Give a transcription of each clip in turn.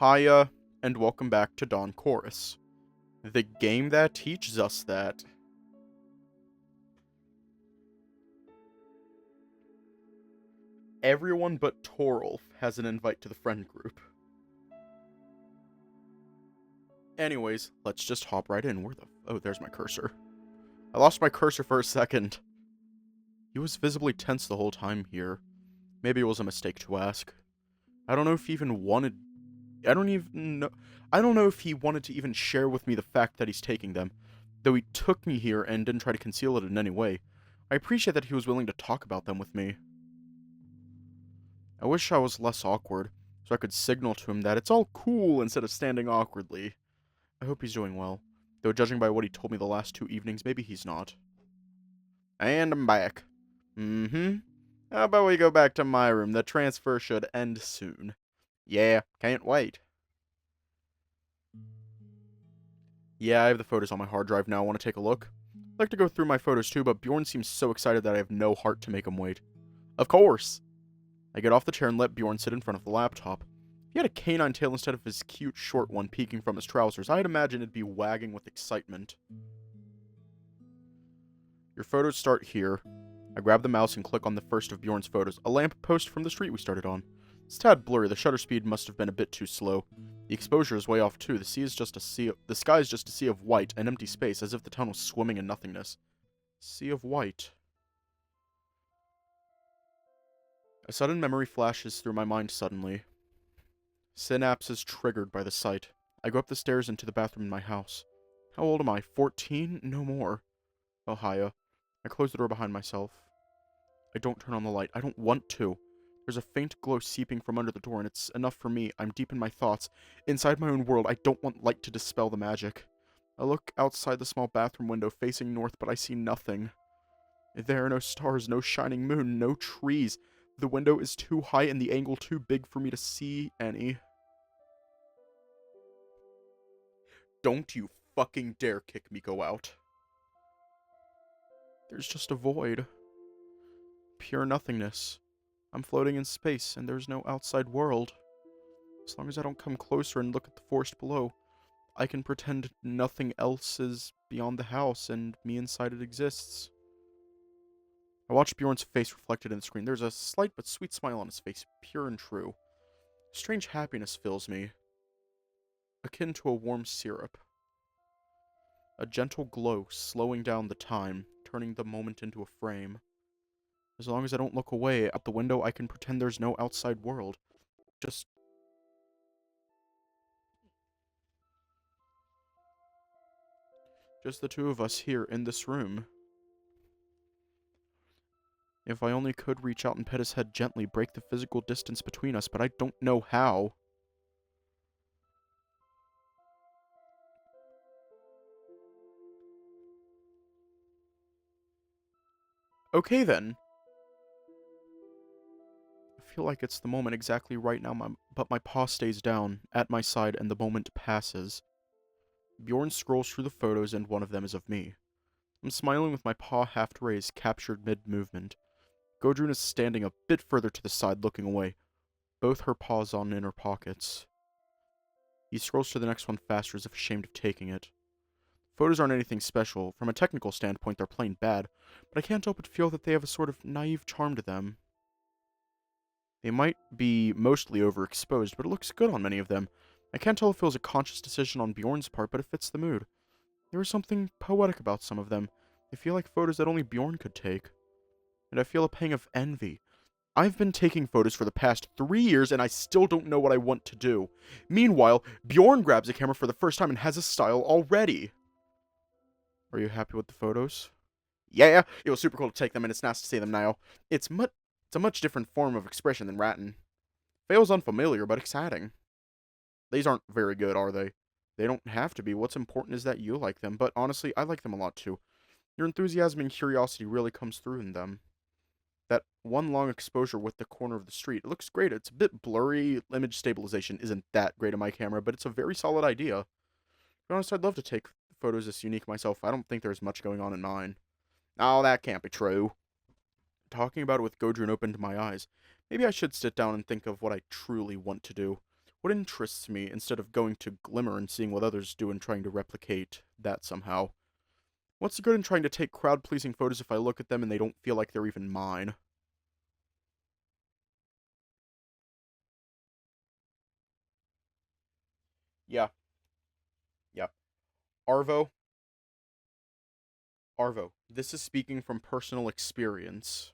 Hiya, and welcome back to Dawn Chorus, the game that teaches us that everyone but Torolf has an invite to the friend group. Anyways, let's just hop right in. Oh, there's my cursor. I lost my cursor for a second. He was visibly tense the whole time here. Maybe it was a mistake to ask. I don't know if he even wanted... I don't know if he wanted to even share with me the fact that he's taking them, though he took me here and didn't try to conceal it in any way. I appreciate that he was willing to talk about them with me. I wish I was less awkward, so I could signal to him that it's all cool instead of standing awkwardly. I hope he's doing well, though judging by what he told me the last 2 evenings, maybe he's not. And I'm back. How about we go back to my room? The transfer should end soon. Yeah, can't wait. Yeah, I have the photos on my hard drive now. Want to take a look? I'd like to go through my photos too, but Bjorn seems so excited that I have no heart to make him wait. Of course! I get off the chair and let Bjorn sit in front of the laptop. If he had a canine tail instead of his cute short one peeking from his trousers, I'd imagine it'd be wagging with excitement. Your photos start here. I grab the mouse and click on the first of Bjorn's photos, a lamp post from the street we started on. It's a tad blurry, the shutter speed must have been a bit too slow. The exposure is way off too, the sky is just a sea of white, an empty space, as if the town was swimming in nothingness. Sea of white. A sudden memory flashes through my mind suddenly. Synapses triggered by the sight. I go up the stairs into the bathroom in my house. How old am I? 14? No more. Oh, hiya. I close the door behind myself. I don't turn on the light. I don't want to. There's a faint glow seeping from under the door, and it's enough for me. I'm deep in my thoughts. Inside my own world, I don't want light to dispel the magic. I look outside the small bathroom window facing north, but I see nothing. There are no stars, no shining moon, no trees. The window is too high and the angle too big for me to see any. Don't you fucking dare kick me, go out. There's just a void. Pure nothingness. I'm floating in space, and there's no outside world. As long as I don't come closer and look at the forest below, I can pretend nothing else is beyond the house, and me inside it exists. I watch Bjorn's face reflected in the screen. There's a slight but sweet smile on his face, pure and true. Strange happiness fills me, akin to a warm syrup. A gentle glow, slowing down the time, turning the moment into a frame. As long as I don't look away out the window, I can pretend there's no outside world. Just the two of us here in this room. If I only could reach out and pet his head gently, break the physical distance between us, but I don't know how. Okay then. I feel like it's the moment exactly right now, but my paw stays down, at my side, and the moment passes. Bjorn scrolls through the photos, and one of them is of me. I'm smiling with my paw half raised, captured mid-movement. Gudrun is standing a bit further to the side, looking away, both her paws on inner pockets. He scrolls to the next one faster, as if ashamed of taking it. Photos aren't anything special. From a technical standpoint, they're plain bad, but I can't help but feel that they have a sort of naive charm to them. They might be mostly overexposed, but it looks good on many of them. I can't tell if it was a conscious decision on Bjorn's part, but it fits the mood. There is something poetic about some of them. They feel like photos that only Bjorn could take. And I feel a pang of envy. I've been taking photos for the past 3 years, and I still don't know what I want to do. Meanwhile, Bjorn grabs a camera for the first time and has a style already. Are you happy with the photos? Yeah, it was super cool to take them, and it's nice to see them now. It's a much different form of expression than ratting. Feels unfamiliar, but exciting. These aren't very good, are they? They don't have to be. What's important is that you like them, but honestly, I like them a lot too. Your enthusiasm and curiosity really comes through in them. That one long exposure with the corner of the street, it looks great. It's a bit blurry. Image stabilization isn't that great on my camera, but it's a very solid idea. To be honest, I'd love to take photos this unique myself. I don't think there's much going on in mine. Oh, that can't be true. Talking about it with Gudrun opened my eyes. Maybe I should sit down and think of what I truly want to do. what interests me instead of going to Glimmer and seeing what others do and trying to replicate that somehow. What's the good in trying to take crowd-pleasing photos if I look at them and they don't feel like they're even mine? Yeah, yeah. Arvo, Arvo, this is speaking from personal experience.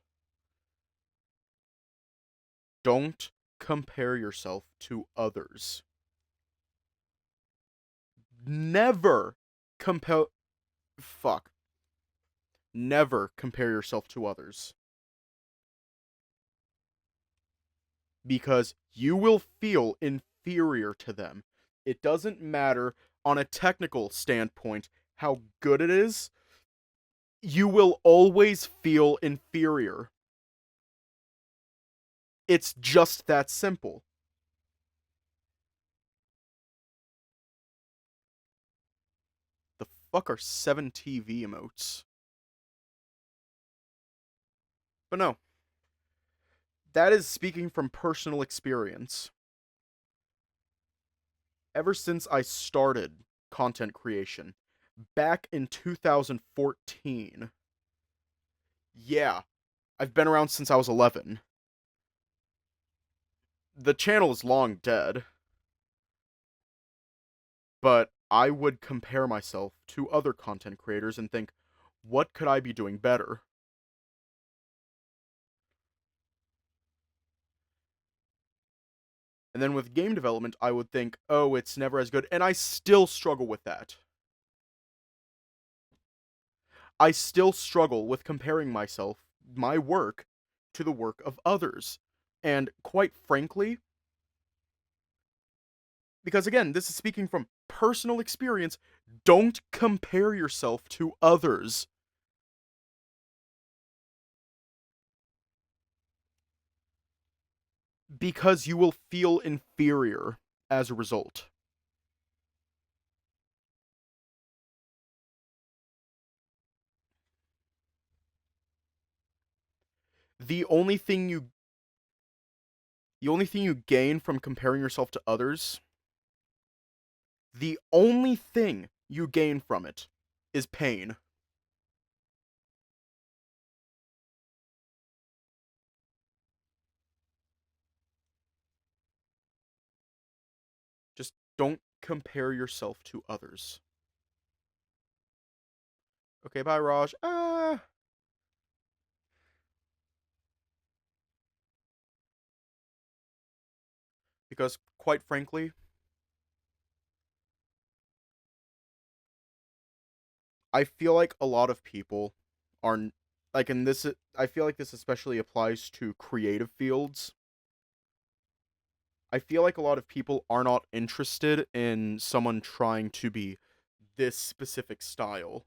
Don't compare yourself to others. Never compare. Fuck. Never compare yourself to others. Because you will feel inferior to them. It doesn't matter on a technical standpoint how good it is, you will always feel inferior. It's just that simple. The fuck are 7 TV emotes? But no, that is speaking from personal experience. Ever since I started content creation, back in 2014, yeah, I've been around since I was 11. The channel is long dead, but I would compare myself to other content creators and think, what could I be doing better? And then with game development, I would think, oh, it's never as good. And I still struggle with that. I still struggle with comparing myself, my work, to the work of others. And quite frankly, because again, this is speaking from personal experience, don't compare yourself to others. Because you will feel inferior as a result. The only thing you the only thing you gain from comparing yourself to others, the only thing you gain from it is pain. Just don't compare yourself to others. Okay, bye, Raj. Because, quite frankly, I feel like a lot of people are, like, in this, I feel like this especially applies to creative fields. I feel like a lot of people are not interested in someone trying to be this specific style.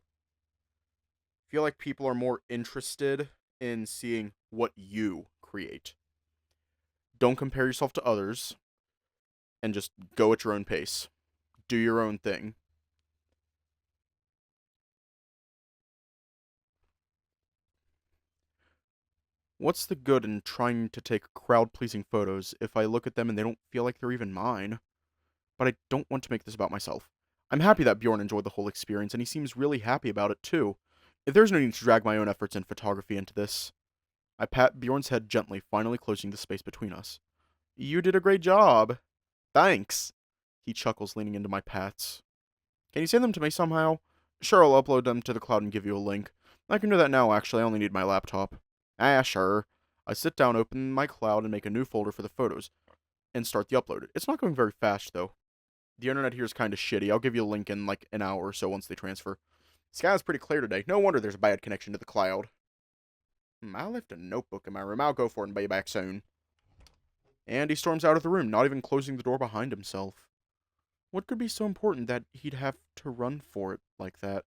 I feel like people are more interested in seeing what you create. Don't compare yourself to others and just go at your own pace. Do your own thing. What's the good in trying to take crowd-pleasing photos if I look at them and they don't feel like they're even mine? But I don't want to make this about myself. I'm happy that Bjorn enjoyed the whole experience, and he seems really happy about it too. If there's no need to drag my own efforts in photography into this. I pat Bjorn's head gently, finally closing the space between us. You did a great job. Thanks. He chuckles, leaning into my pats. Can you send them to me somehow? Sure, I'll upload them to the cloud and give you a link. I can do that now, actually. I only need my laptop. Ah, sure. I sit down, open my cloud, and make a new folder for the photos, and start the upload. It's not going very fast, though. The internet here is kind of shitty. I'll give you a link in, like, an hour or so once they transfer. Sky's pretty clear today. No wonder there's a bad connection to the cloud. I left a notebook in my room. I'll go for it and be back soon. And he storms out of the room, not even closing the door behind himself. What could be so important that he'd have to run for it like that?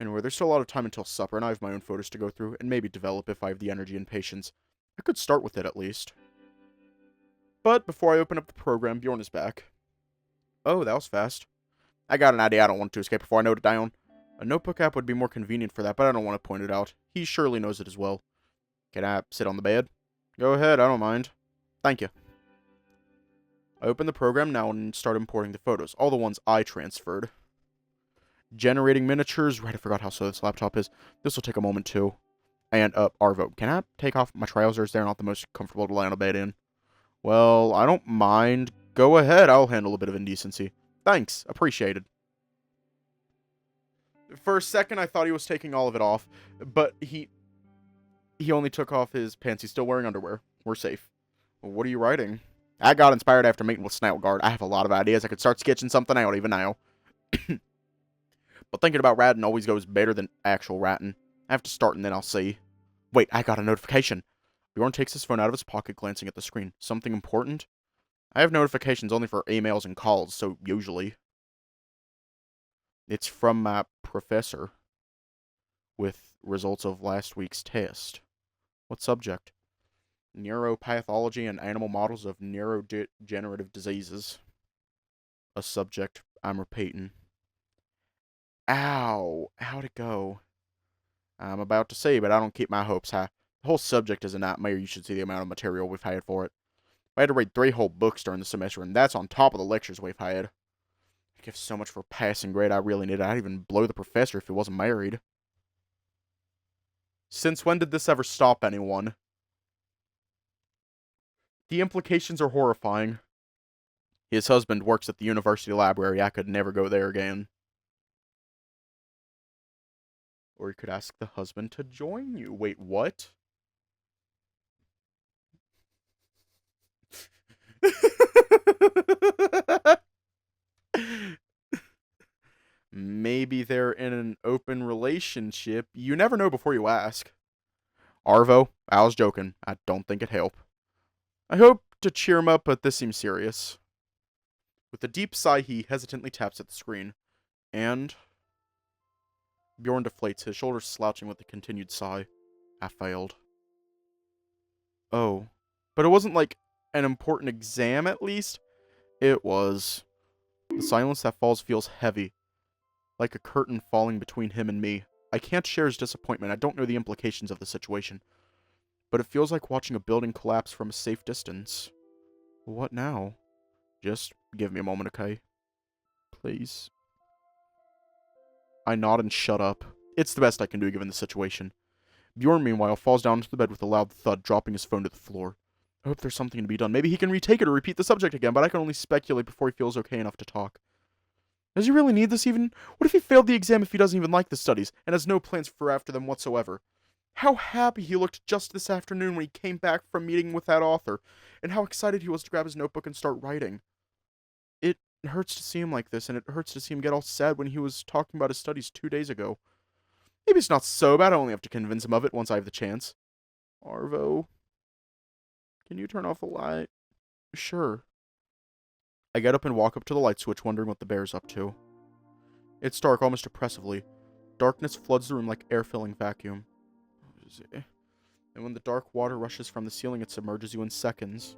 Anyway, there's still a lot of time until supper, and I have my own photos to go through, and maybe develop if I have the energy and patience. I could start with it, at least. But before I open up the program, Bjorn is back. Oh, that was fast. I got an idea I don't want to escape before I note it down. A notebook app would be more convenient for that, but I don't want to point it out. He surely knows it as well. Can I sit on the bed? Go ahead, I don't mind. Thank you. I open the program now and start importing the photos. All the ones I transferred. Generating miniatures. Right, I forgot how slow this laptop is. This will take a moment too. And, Arvo, can I take off my trousers? They're not the most comfortable to lay on a bed in. Well, I don't mind. Go ahead, I'll handle a bit of indecency. Thanks, appreciated. For a second, I thought he was taking all of it off, but he only took off his pants. He's still wearing underwear. We're safe. What are you writing? I got inspired after meeting with Snoutguard. I have a lot of ideas. I could start sketching something out even now. But thinking about ratting always goes better than actual ratting. I have to start and then I'll see. Wait, I got a notification. Bjorn takes his phone out of his pocket, glancing at the screen. Something important? I have notifications only for emails and calls, so usually. It's from my professor. With results of last week's test. What subject? Neuropathology and animal models of neurodegenerative diseases. A subject I'm repeating. Ow. How'd it go? I'm about to say, but I don't keep my hopes high. The whole subject is a nightmare. You should see the amount of material we've had for it. I had to read 3 whole books during the semester, and that's on top of the lectures we've had. I give so much for a passing grade I really needed. I'd even blow the professor if he wasn't married. Since when did this ever stop anyone? The implications are horrifying. His husband works at the university library. I could never go there again. Or you could ask the husband to join you. Wait, what? Maybe they're in an open relationship. You never know before you ask. Arvo, I was joking. I don't think it'd help. I hope to cheer him up, but this seems serious. With a deep sigh, he hesitantly taps at the screen. And Bjorn deflates, his shoulders slouching with a continued sigh. I failed. Oh. But it wasn't like an important exam, at least? It was. The silence that falls feels heavy. Like a curtain falling between him and me. I can't share his disappointment. I don't know the implications of the situation. But it feels like watching a building collapse from a safe distance. What now? Just give me a moment, okay? Please. I nod and shut up. It's the best I can do given the situation. Bjorn, meanwhile, falls down into the bed with a loud thud, dropping his phone to the floor. I hope there's something to be done. Maybe he can retake it or repeat the subject again, but I can only speculate before he feels okay enough to talk. Does he really need this even? What if he failed the exam if he doesn't even like the studies, and has no plans for after them whatsoever? How happy he looked just this afternoon when he came back from meeting with that author, and how excited he was to grab his notebook and start writing. It hurts to see him like this, and it hurts to see him get all sad when he was talking about his studies 2 days ago. Maybe it's not so bad, I only have to convince him of it once I have the chance. Arvo, can you turn off the light? Sure. I get up and walk up to the light switch, wondering what the bear's up to. It's dark, almost oppressively. Darkness floods the room like air-filling vacuum. And when the dark water rushes from the ceiling, it submerges you in seconds.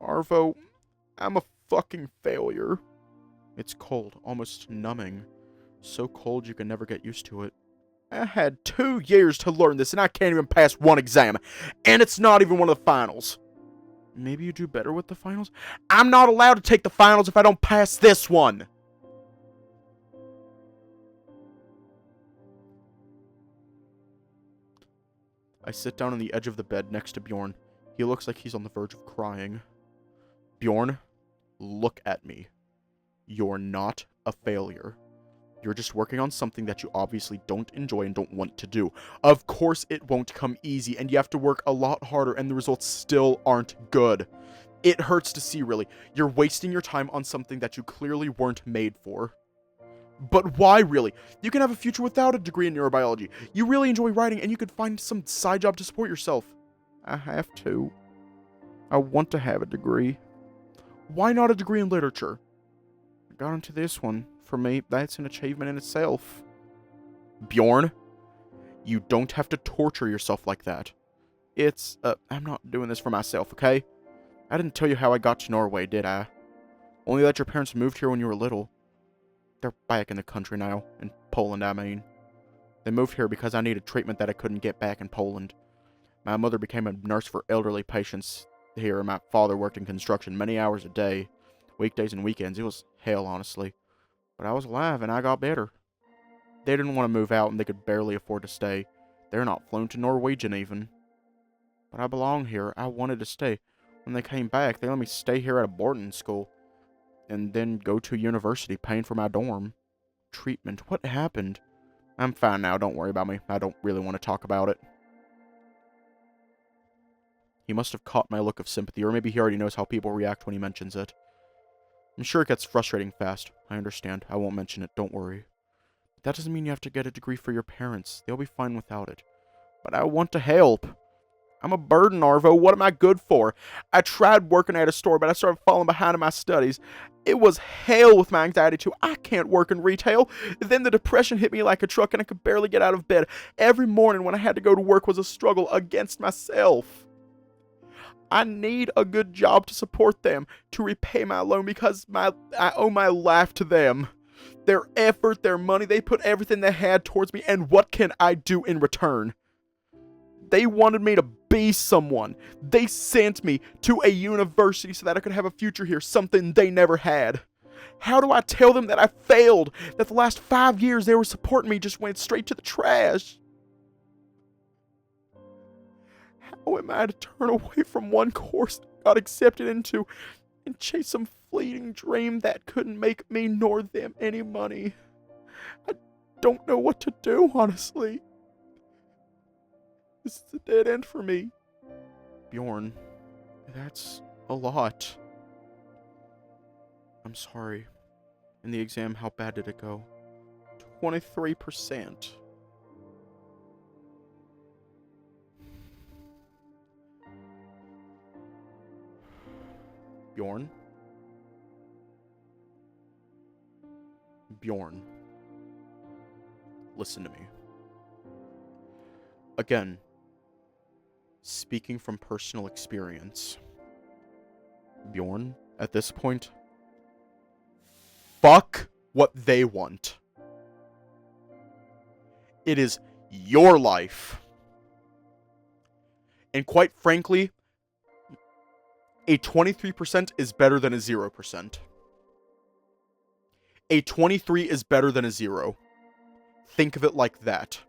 Arvo, I'm a fucking failure. It's cold, almost numbing. So cold you can never get used to it. I had 2 years to learn this, and I can't even pass one exam. And it's not even one of the finals. Maybe you do better with the finals? I'm not allowed to take the finals if I don't pass this one! I sit down on the edge of the bed next to Bjorn. He looks like he's on the verge of crying. Bjorn, look at me. You're not a failure. You're just working on something that you obviously don't enjoy and don't want to do. Of course it won't come easy, and you have to work a lot harder, and the results still aren't good. It hurts to see, really. You're wasting your time on something that you clearly weren't made for. But why, really? You can have a future without a degree in neurobiology. You really enjoy writing, and you could find some side job to support yourself. I have to. I want to have a degree. Why not a degree in literature? I got into this one. For me, that's an achievement in itself. Bjorn, you don't have to torture yourself like that. I'm not doing this for myself, okay? I didn't tell you how I got to Norway, did I? Only that your parents moved here when you were little. They're back in the country now. In Poland, I mean. They moved here because I needed treatment that I couldn't get back in Poland. My mother became a nurse for elderly patients. here, and my father worked in construction many hours a day, weekdays and weekends. It was hell, honestly. But I was alive, and I got better. They didn't want to move out, and they could barely afford to stay. They're not fluent in Norwegian, even. But I belong here. I wanted to stay. When they came back, they let me stay here at a boarding school, and then go to university, paying for my dorm. Treatment. What happened? I'm fine now. Don't worry about me. I don't really want to talk about it. He must have caught my look of sympathy, or maybe he already knows how people react when he mentions it. I'm sure it gets frustrating fast. I understand. I won't mention it. Don't worry. That doesn't mean you have to get a degree for your parents. They'll be fine without it. But I want to help. I'm a burden, Arvo. What am I good for? I tried working at a store, but I started falling behind in my studies. It was hell with my anxiety, too. I can't work in retail. Then the depression hit me like a truck, and I could barely get out of bed. Every morning when I had to go to work was a struggle against myself. I need a good job to support them, to repay my loan, because I owe my life to them. Their effort, their money, they put everything they had towards me, and what can I do in return? They wanted me to be someone. They sent me to a university so that I could have a future here, something they never had. How do I tell them that I failed, that the last 5 years they were supporting me just went straight to the trash? How am I to turn away from one course that I got accepted into and chase some fleeting dream that couldn't make me nor them any money? I don't know what to do, honestly. This is a dead end for me. Bjorn, that's a lot. I'm sorry. In the exam, how bad did it go? 23%. Bjorn? Bjorn. Listen to me. Again, speaking from personal experience, Bjorn, at this point, fuck what they want. It is your life. And quite frankly, a 23% is better than a 0%. A 23 is better than a 0. Think of it like that.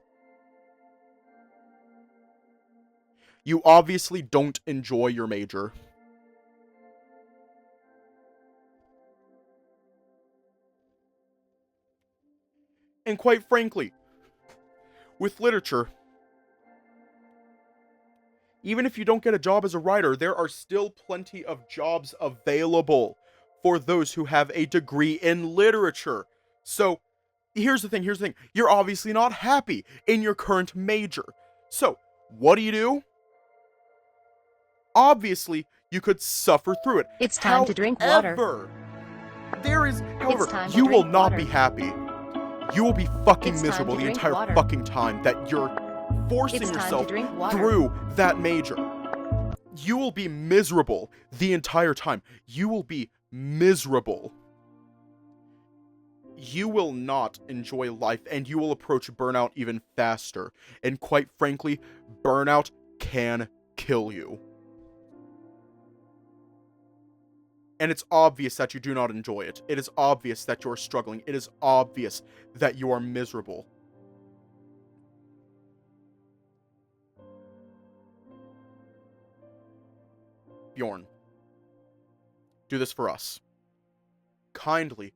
You obviously don't enjoy your major. And quite frankly, with literature, even if you don't get a job as a writer, there are still plenty of jobs available for those who have a degree in literature. So, here's the thing. You're obviously not happy in your current major. So, what do? Obviously, you could suffer through it. It's time to drink water. However, you will not be happy. You will be fucking miserable the entire fucking time that you're forcing yourself through that major. You will be miserable the entire time. You will be miserable. You will not enjoy life, and you will approach burnout even faster. And quite frankly, burnout can kill you. And it's obvious that you do not enjoy it. It is obvious that you're struggling. It is obvious that you are miserable. Bjorn, do this for us. Kindly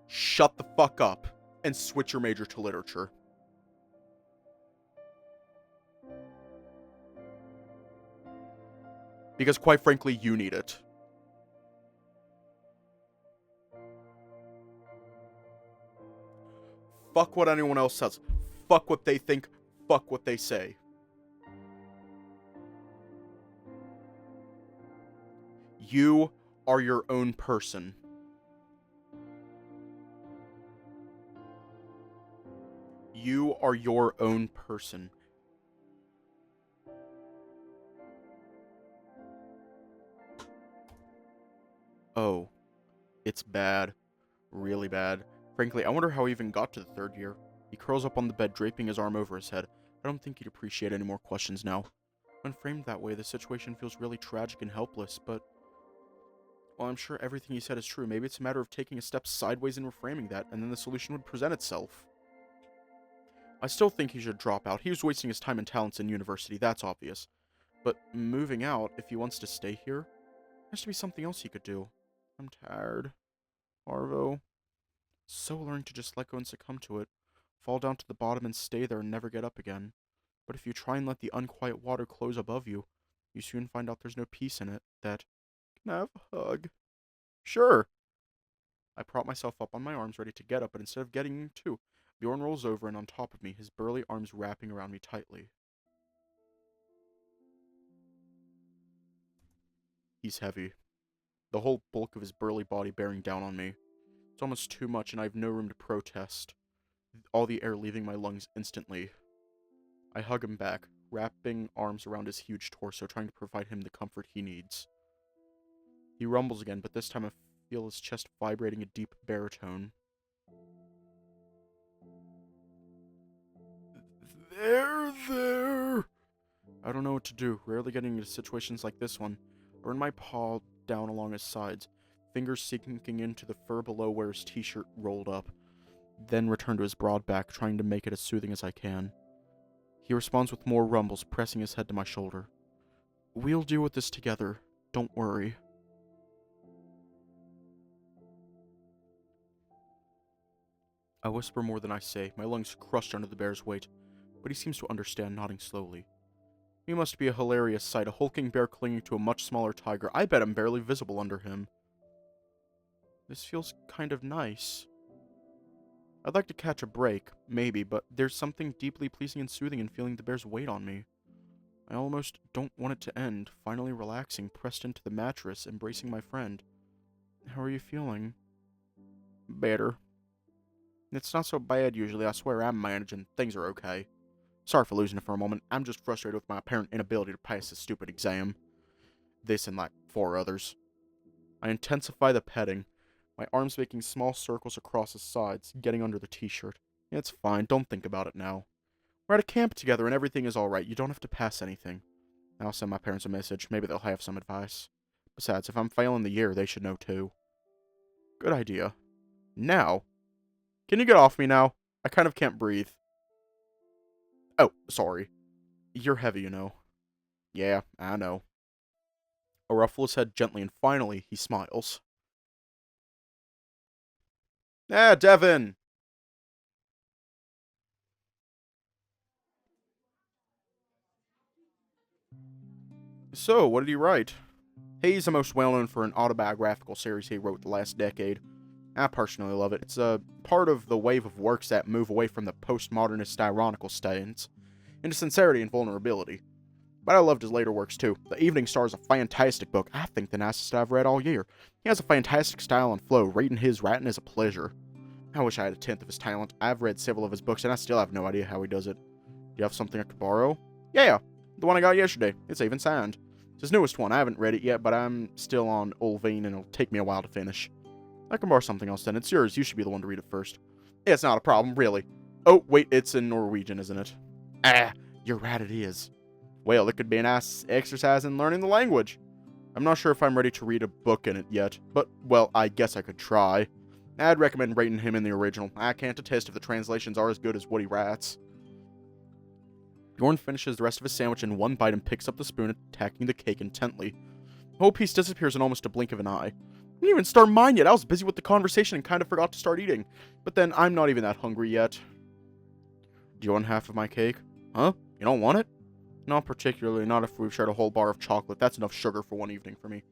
shut the fuck up and switch your major to literature. Because quite frankly, you need it. Fuck what anyone else says. Fuck what they think. Fuck what they say. You are your own person. You are your own person. Oh, it's bad. Really bad. Frankly, I wonder how he even got to the third year. He curls up on the bed, draping his arm over his head. I don't think he'd appreciate any more questions now. When framed that way, the situation feels really tragic and helpless, but while I'm sure everything he said is true, maybe it's a matter of taking a step sideways and reframing that, and then the solution would present itself. I still think he should drop out. He was wasting his time and talents in university, that's obvious. But moving out, if he wants to stay here, has to be something else he could do. I'm tired. Arvo. So learning to just let go and succumb to it. Fall down to the bottom and stay there and never get up again. But if you try and let the unquiet water close above you, you soon find out there's no peace in it. That, can I have a hug? Sure. I prop myself up on my arms, ready to get up, but instead of getting to, Bjorn rolls over and on top of me, his burly arms wrapping around me tightly. He's heavy. The whole bulk of his burly body bearing down on me. It's almost too much, and I have no room to protest. All the air leaving my lungs instantly. I hug him back, wrapping arms around his huge torso, trying to provide him the comfort he needs. He rumbles again, but this time I feel his chest vibrating a deep baritone. There. I don't know what to do, rarely getting into situations like this one. I run my paw down along his sides, fingers sinking into the fur below where his t-shirt rolled up, then return to his broad back, trying to make it as soothing as I can. He responds with more rumbles, pressing his head to my shoulder. We'll deal with this together. Don't worry. I whisper more than I say, my lungs crushed under the bear's weight, but he seems to understand, nodding slowly. He must be a hilarious sight, a hulking bear clinging to a much smaller tiger. I bet I'm barely visible under him. This feels kind of nice. I'd like to catch a break, maybe, but there's something deeply pleasing and soothing in feeling the bear's weight on me. I almost don't want it to end, finally relaxing, pressed into the mattress, embracing my friend. How are you feeling? Better. It's not so bad usually, I swear I'm managing, things are okay. Sorry for losing it for a moment, I'm just frustrated with my apparent inability to pass this stupid exam. This and like 4 others. I intensify the petting, my arms making small circles across his sides, getting under the t-shirt. It's fine, don't think about it now. We're at a camp together and everything is alright, you don't have to pass anything. I'll send my parents a message, maybe they'll have some advice. Besides, if I'm failing the year, they should know too. Good idea. Now, can you get off me now? I kind of can't breathe. Oh, sorry. You're heavy, you know. Yeah, I know. I ruffle his head gently and finally, he smiles. Ah, Devin! So, what did he write? He's the most well-known for an autobiographical series he wrote the last decade. I personally love it. It's a part of the wave of works that move away from the postmodernist ironical stance into sincerity and vulnerability. But I loved his later works too. The Evening Star is a fantastic book. I think the nicest I've read all year. He has a fantastic style and flow. Reading his writing is a pleasure. I wish I had a tenth of his talent. I've read several of his books and I still have no idea how he does it. Do you have something I could borrow? Yeah, the one I got yesterday. It's even signed. It's his newest one. I haven't read it yet, but I'm still on Ulvine and it'll take me a while to finish. I can borrow something else then. It's yours. You should be the one to read it first. It's not a problem, really. Oh, wait, it's in Norwegian, isn't it? Ah, you're right, it is. Well, it could be a nice exercise in learning the language. I'm not sure if I'm ready to read a book in it yet, but, well, I guess I could try. I'd recommend rating him in the original. I can't attest if the translations are as good as what he writes. Bjorn finishes the rest of his sandwich in one bite and picks up the spoon, attacking the cake intently. The whole piece disappears in almost a blink of an eye. I didn't even start mine yet. I was busy with the conversation and kind of forgot to start eating. But then, I'm not even that hungry yet. Do you want half of my cake? Huh? You don't want it? Not particularly, not if we've shared a whole bar of chocolate. That's enough sugar for one evening for me.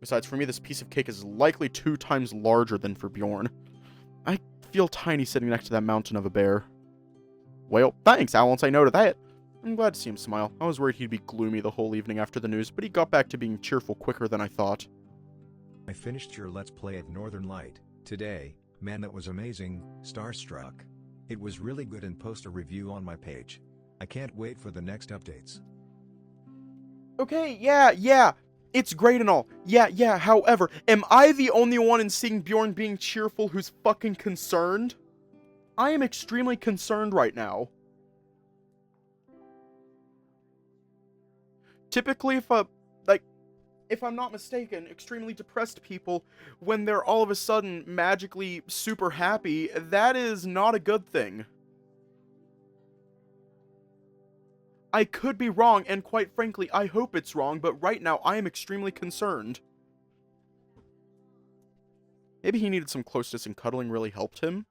Besides, for me, this piece of cake is likely 2 times larger than for Bjorn. I feel tiny sitting next to that mountain of a bear. Well, thanks, I won't say no to that. I'm glad to see him smile. I was worried he'd be gloomy the whole evening after the news, but he got back to being cheerful quicker than I thought. I finished your Let's Play at Northern Light today. Man, that was amazing, starstruck. It was really good, and post a review on my page. I can't wait for the next updates. Okay, yeah, it's great and all. Yeah, however, am I the only one in seeing Bjorn being cheerful who's fucking concerned? I am extremely concerned right now. Typically, if I'm not mistaken, extremely depressed people, when they're all of a sudden magically super happy, that is not a good thing. I could be wrong, and quite frankly, I hope it's wrong, but right now I am extremely concerned. Maybe he needed some closeness and cuddling really helped him.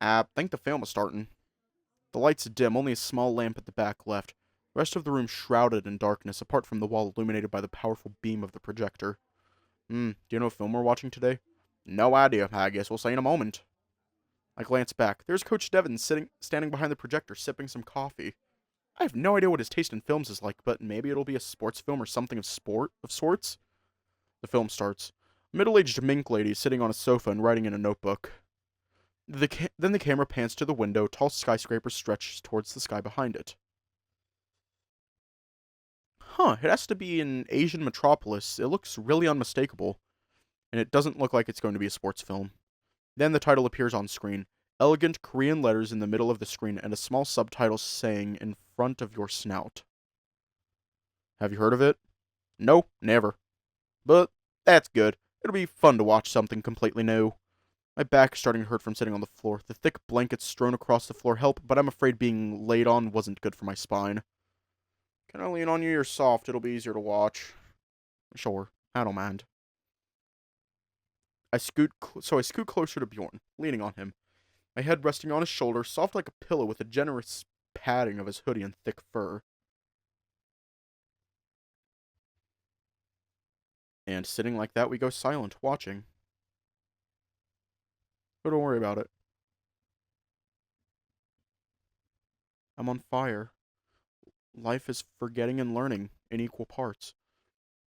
I think the film is starting. The lights dim, only a small lamp at the back left. The rest of the room shrouded in darkness, apart from the wall illuminated by the powerful beam of the projector. Do you know what film we're watching today? No idea. I guess we'll see in a moment. I glance back. There's Coach Devon standing behind the projector, sipping some coffee. I have no idea what his taste in films is like, but maybe it'll be a sports film or something of sorts. The film starts. A middle-aged mink lady is sitting on a sofa and writing in a notebook. Then the camera pans to the window. Tall skyscrapers stretch towards the sky behind it. Huh, it has to be an Asian metropolis. It looks really unmistakable. And it doesn't look like it's going to be a sports film. Then the title appears on screen. Elegant Korean letters in the middle of the screen and a small subtitle saying in front of your snout. Have you heard of it? No, never. But that's good. It'll be fun to watch something completely new. My back is starting to hurt from sitting on the floor. The thick blankets strewn across the floor help, but I'm afraid being laid on wasn't good for my spine. Can I lean on you? You're soft. It'll be easier to watch. Sure, I don't mind. I scoot closer to Bjorn, leaning on him. My head resting on his shoulder, soft like a pillow with a generous padding of his hoodie and thick fur. And sitting like that, we go silent, watching. But don't worry about it. I'm on fire. Life is forgetting and learning in equal parts.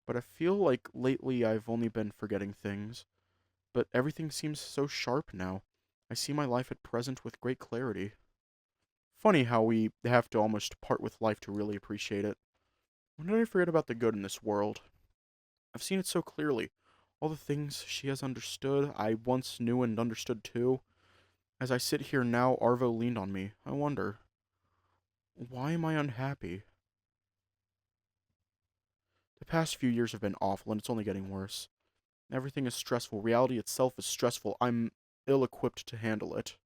But I feel like lately I've only been forgetting things. But everything seems so sharp now. I see my life at present with great clarity. Funny how we have to almost part with life to really appreciate it. When did I forget about the good in this world? I've seen it so clearly. All the things she has understood, I once knew and understood too. As I sit here now, Arvo leaned on me. I wonder, why am I unhappy? The past few years have been awful, and it's only getting worse. Everything is stressful. Reality itself is stressful. I'm ill-equipped to handle it.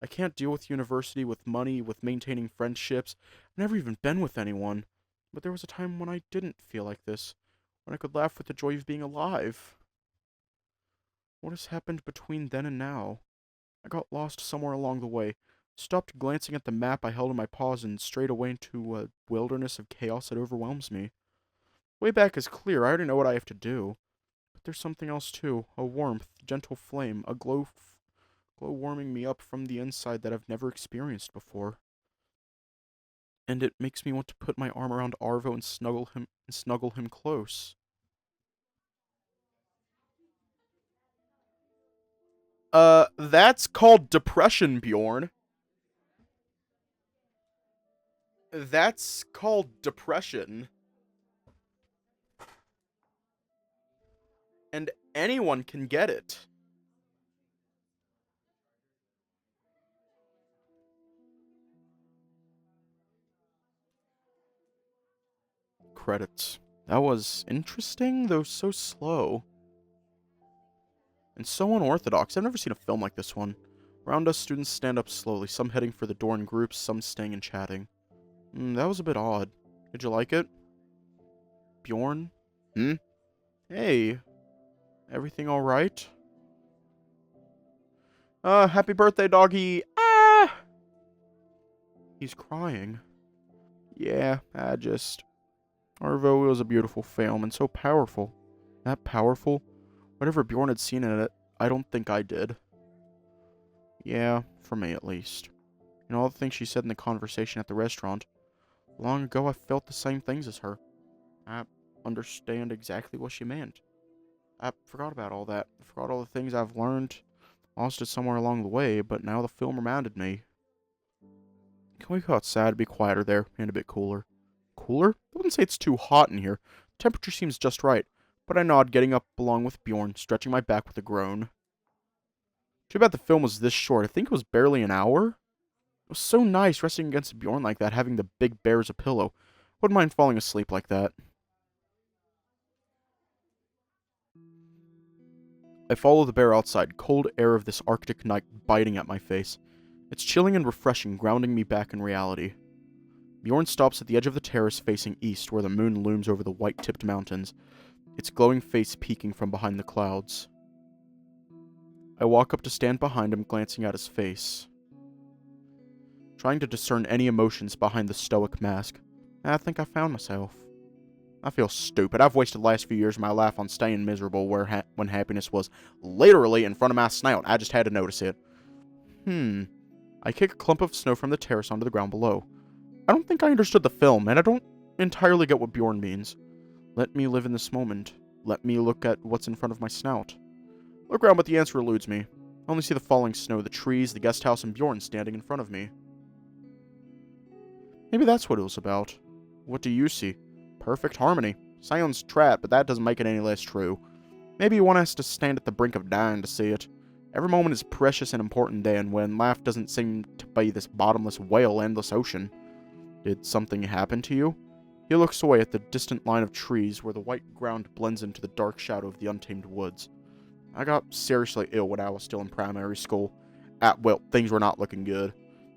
I can't deal with university, with money, with maintaining friendships. I've never even been with anyone. But there was a time when I didn't feel like this, when I could laugh with the joy of being alive. What has happened between then and now? I got lost somewhere along the way, stopped glancing at the map I held in my paws, and strayed away into a wilderness of chaos that overwhelms me. Way back is clear. I already know what I have to do. But there's something else too. A warmth, gentle flame, a glow warming me up from the inside that I've never experienced before. And it makes me want to put my arm around Arvo and snuggle him close. That's called depression, Bjorn. That's called depression. And anyone can get it. Credits. That was interesting, though so slow. And so unorthodox. I've never seen a film like this one. Around us, students stand up slowly, some heading for the door in groups, some staying and chatting. That was a bit odd. Did you like it? Bjorn? Hey. Everything alright? Happy birthday, doggy. Ah! He's crying. Yeah, Arvo was a beautiful film, and so powerful. That powerful? Whatever Bjorn had seen in it, I don't think I did. Yeah, for me at least. You know, all the things she said in the conversation at the restaurant. Long ago, I felt the same things as her. I understand exactly what she meant. I forgot about all that. I forgot all the things I've learned. Lost it somewhere along the way, but now the film reminded me. Can we go outside, be quieter there, and a bit cooler? Cooler? I wouldn't say it's too hot in here. Temperature seems just right, but I nod, getting up along with Bjorn, stretching my back with a groan. Too bad the film was this short. I think it was barely an hour. It was so nice resting against Bjorn like that, having the big bear as a pillow. Wouldn't mind falling asleep like that. I follow the bear outside, cold air of this Arctic night biting at my face. It's chilling and refreshing, grounding me back in reality. Bjorn stops at the edge of the terrace facing east, where the moon looms over the white-tipped mountains, its glowing face peeking from behind the clouds. I walk up to stand behind him, glancing at his face, trying to discern any emotions behind the stoic mask. I think I found myself. I feel stupid. I've wasted the last few years of my life on staying miserable when happiness was literally in front of my snout. I just had to notice it. I kick a clump of snow from the terrace onto the ground below. I don't think I understood the film, and I don't entirely get what Bjorn means. Let me live in this moment. Let me look at what's in front of my snout. Look around, but the answer eludes me. I only see the falling snow, the trees, the guest house, and Bjorn standing in front of me. Maybe that's what it was about. What do you see? Perfect harmony. Sounds trite, but that doesn't make it any less true. Maybe one has to stand at the brink of dying to see it. Every moment is precious and important then, when life doesn't seem to be this bottomless whale, endless ocean. Did something happen to you? He looks away at the distant line of trees where the white ground blends into the dark shadow of the untamed woods. I got seriously ill when I was still in primary school. Well, things were not looking good.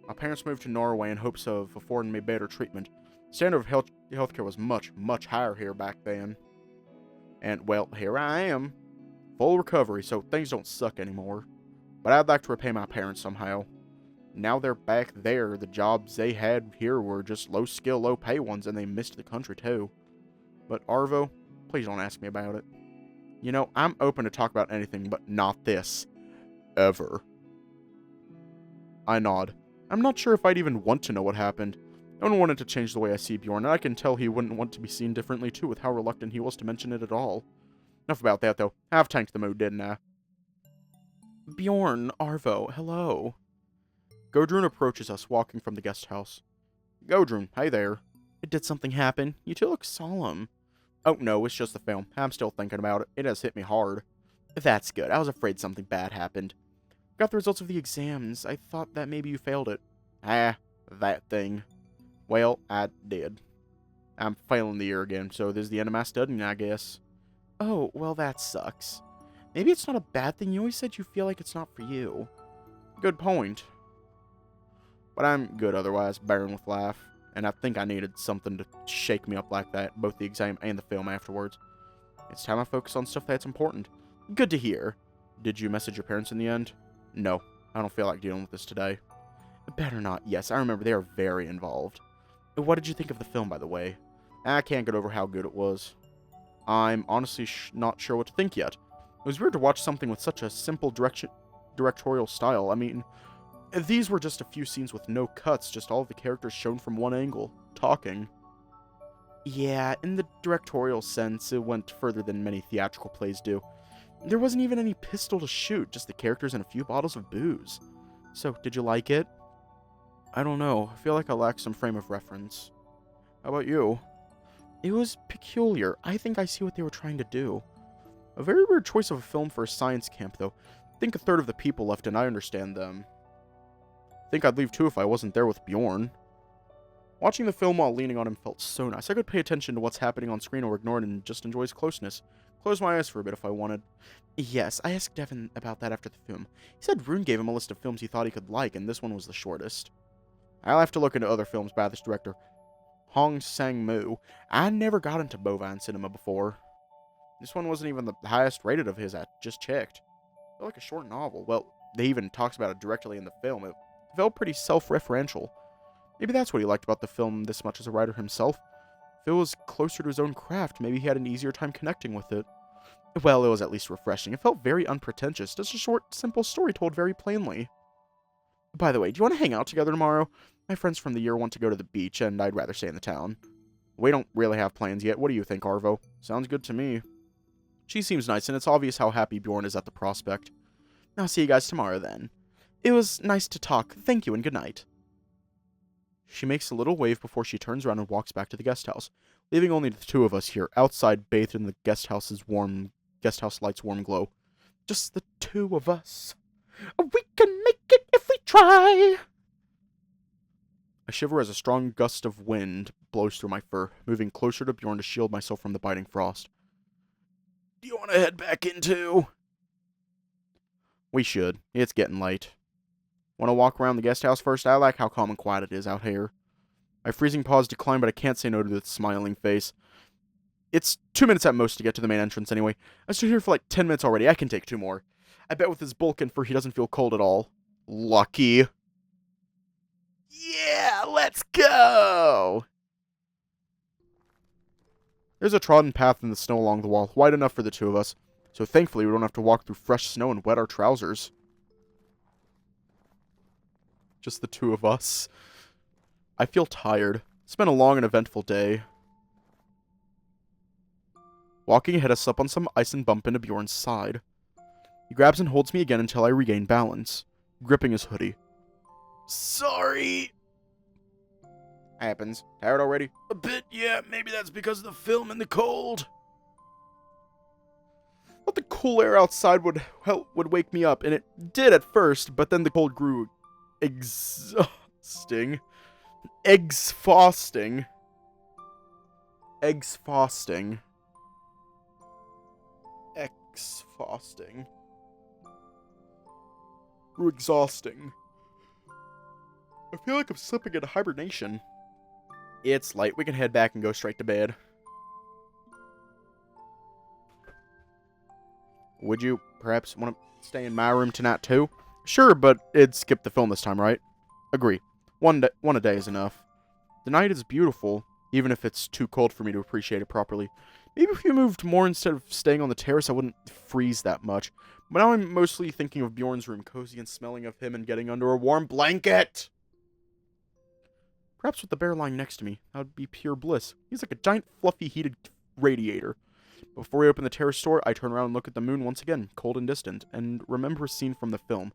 My parents moved to Norway in hopes of affording me better treatment. The standard of healthcare was much, much higher here back then. And, well, here I am. Full recovery, so things don't suck anymore. But I'd like to repay my parents somehow. Now they're back there. The jobs they had here were just low-skill, low-pay ones, and they missed the country, too. But, Arvo, please don't ask me about it. You know, I'm open to talk about anything, but not this. Ever. I nod. I'm not sure if I'd even want to know what happened. No one wanted to change the way I see Bjorn, and I can tell he wouldn't want to be seen differently, too, with how reluctant he was to mention it at all. Enough about that, though. I've tanked the mood, didn't I? Bjorn, Arvo, hello. Gudrun approaches us, walking from the guest house. Gudrun, hey there. Did something happen? You two look solemn. Oh, no, it's just the film. I'm still thinking about it. It has hit me hard. That's good. I was afraid something bad happened. Got the results of the exams. I thought that maybe you failed it. Ah, that thing. Well, I did. I'm failing the year again, so this is the end of my studying, I guess. Oh, well, that sucks. Maybe it's not a bad thing. You always said you feel like it's not for you. Good point. But I'm good otherwise, bearing with life. And I think I needed something to shake me up like that, both the exam and the film afterwards. It's time I focus on stuff that's important. Good to hear. Did you message your parents in the end? No, I don't feel like dealing with this today. Better not. Yes, I remember they are very involved. What did you think of the film, by the way? I can't get over how good it was. I'm honestly not sure what to think yet. It was weird to watch something with such a simple directorial style. I mean, these were just a few scenes with no cuts, just all of the characters shown from one angle, talking. Yeah, in the directorial sense, it went further than many theatrical plays do. There wasn't even any pistol to shoot, just the characters and a few bottles of booze. So, did you like it? I don't know. I feel like I lack some frame of reference. How about you? It was peculiar. I think I see what they were trying to do. A very weird choice of a film for a science camp, though. I think a third of the people left, and I understand them. I think I'd leave too if I wasn't there with Bjorn. Watching the film while leaning on him felt so nice. I could pay attention to what's happening on screen or ignore it and just enjoy his closeness. Close my eyes for a bit if I wanted. Yes, I asked Devin about that after the film. He said Rune gave him a list of films he thought he could like, and this one was the shortest. I'll have to look into other films by this director. Hong Sang-moo. I never got into bovine cinema before. This one wasn't even the highest rated of his, I just checked. It felt like a short novel. Well, they even talks about it directly in the film. It felt pretty self-referential. Maybe that's what he liked about the film this much as a writer himself. If it was closer to his own craft, maybe he had an easier time connecting with it. Well, it was at least refreshing. It felt very unpretentious, just a short, simple story told very plainly. By the way, do you want to hang out together tomorrow? My friends from the year want to go to the beach, and I'd rather stay in the town. We don't really have plans yet. What do you think, Arvo? Sounds good to me. She seems nice, and it's obvious how happy Bjorn is at the prospect. I'll see you guys tomorrow, then. It was nice to talk. Thank you, and good night. She makes a little wave before she turns around and walks back to the guest house, leaving only the two of us here, outside bathed in the guest house light's warm glow. Just the two of us. We can make it if we try. I shiver as a strong gust of wind blows through my fur, moving closer to Bjorn to shield myself from the biting frost. Do you want to head back in too? We should. It's getting late. Want to walk around the guest house first? I like how calm and quiet it is out here. My freezing paws decline, but I can't say no to the smiling face. It's 2 minutes at most to get to the main entrance anyway. I stood here for like 10 minutes already. I can take 2 more. I bet with his bulk and fur he doesn't feel cold at all. Lucky. Yeah, let's go! There's a trodden path in the snow along the wall, wide enough for the two of us, so thankfully we don't have to walk through fresh snow and wet our trousers. Just the two of us. I feel tired. It's been a long and eventful day. Walking ahead, I slip on some ice and bump into Bjorn's side. He grabs and holds me again until I regain balance, gripping his hoodie. Sorry. Happens. Tired already? A bit, yeah. Maybe that's because of the film and the cold. Thought the cool air outside would wake me up, and it did at first, but then the cold grew exhausting. Exhausting. Exhausting. Exhausting. Grew exhausting. I feel like I'm slipping into hibernation. It's late. We can head back and go straight to bed. Would you perhaps want to stay in my room tonight too? Sure, but it'd skip the film this time, right? Agree. One a day is enough. The night is beautiful, even if it's too cold for me to appreciate it properly. Maybe if you moved more instead of staying on the terrace, I wouldn't freeze that much. But now I'm mostly thinking of Bjorn's room, cozy and smelling of him and getting under a warm blanket. Perhaps with the bear lying next to me, that would be pure bliss. He's like a giant, fluffy, heated radiator. Before we open the terrace door, I turn around and look at the moon once again, cold and distant, and remember a scene from the film,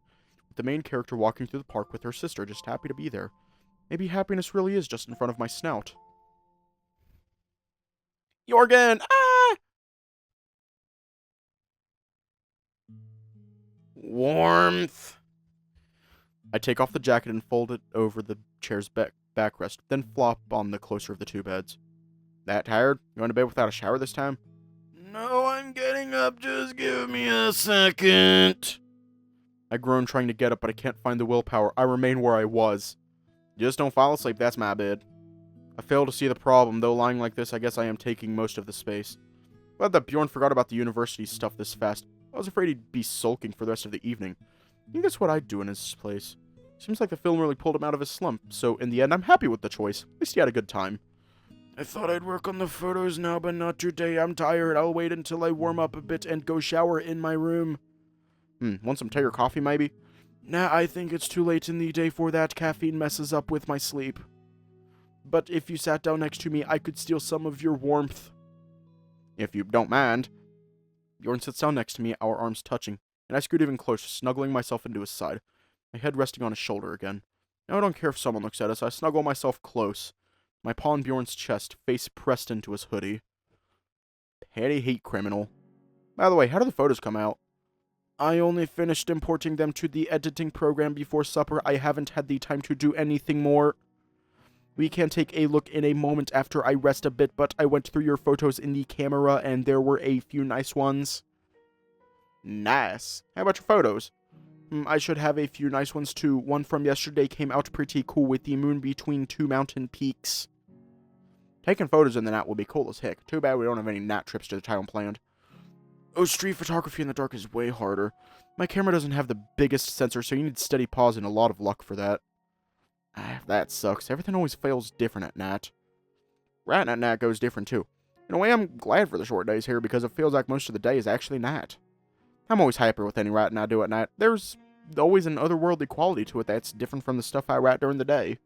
with the main character walking through the park with her sister, just happy to be there. Maybe happiness really is just in front of my snout. Jorgen! Ah! Warmth. I take off the jacket and fold it over the chair's backrest, then flop on the closer of the two beds. That tired? Going to bed without a shower this time? No, I'm getting up. Just give me a second. I groan trying to get up, but I can't find the willpower. I remain where I was. Just don't fall asleep. That's my bed. I fail to see the problem, though lying like this, I guess I am taking most of the space. Glad that Bjorn forgot about the university stuff this fast. I was afraid he'd be sulking for the rest of the evening. I think that's what I'd do in his place. Seems like the film really pulled him out of his slump, so in the end, I'm happy with the choice. At least he had a good time. I thought I'd work on the photos now, but not today. I'm tired. I'll wait until I warm up a bit and go shower in my room. Want some tea or coffee, maybe? Nah, I think it's too late in the day for that. Caffeine messes up with my sleep. But if you sat down next to me, I could steal some of your warmth. If you don't mind. Bjorn sits down next to me, our arms touching, and I scoot even closer, snuggling myself into his side, my head resting on his shoulder again. Now I don't care if someone looks at us. I snuggle myself close, my paw on Bjorn's chest, face pressed into his hoodie. Petty hate criminal. By the way, how do the photos come out? I only finished importing them to the editing program before supper. I haven't had the time to do anything more. We can take a look in a moment after I rest a bit, but I went through your photos in the camera and there were a few nice ones. Nice. How about your photos? I should have a few nice ones too. One from yesterday came out pretty cool with the moon between two mountain peaks. Taking photos in the night will be cool as heck. Too bad we don't have any night trips to the town planned. Oh, street photography in the dark is way harder. My camera doesn't have the biggest sensor, so you need steady paws and a lot of luck for that. That sucks. Everything always fails different at night. Right at night goes different too. In a way, I'm glad for the short days here because it feels like most of the day is actually night. I'm always hyper with any writing I do at night. There's always an otherworldly quality to it that's different from the stuff I write during the day.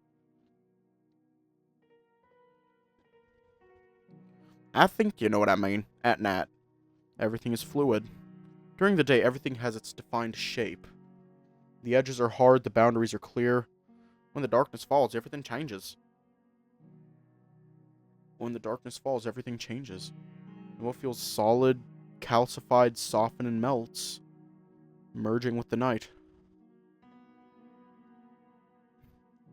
I think you know what I mean. At night, everything is fluid. During the day, everything has its defined shape. The edges are hard, the boundaries are clear. When the darkness falls, everything changes. When the darkness falls, everything changes. And what feels solid, calcified, softens and melts, merging with the night.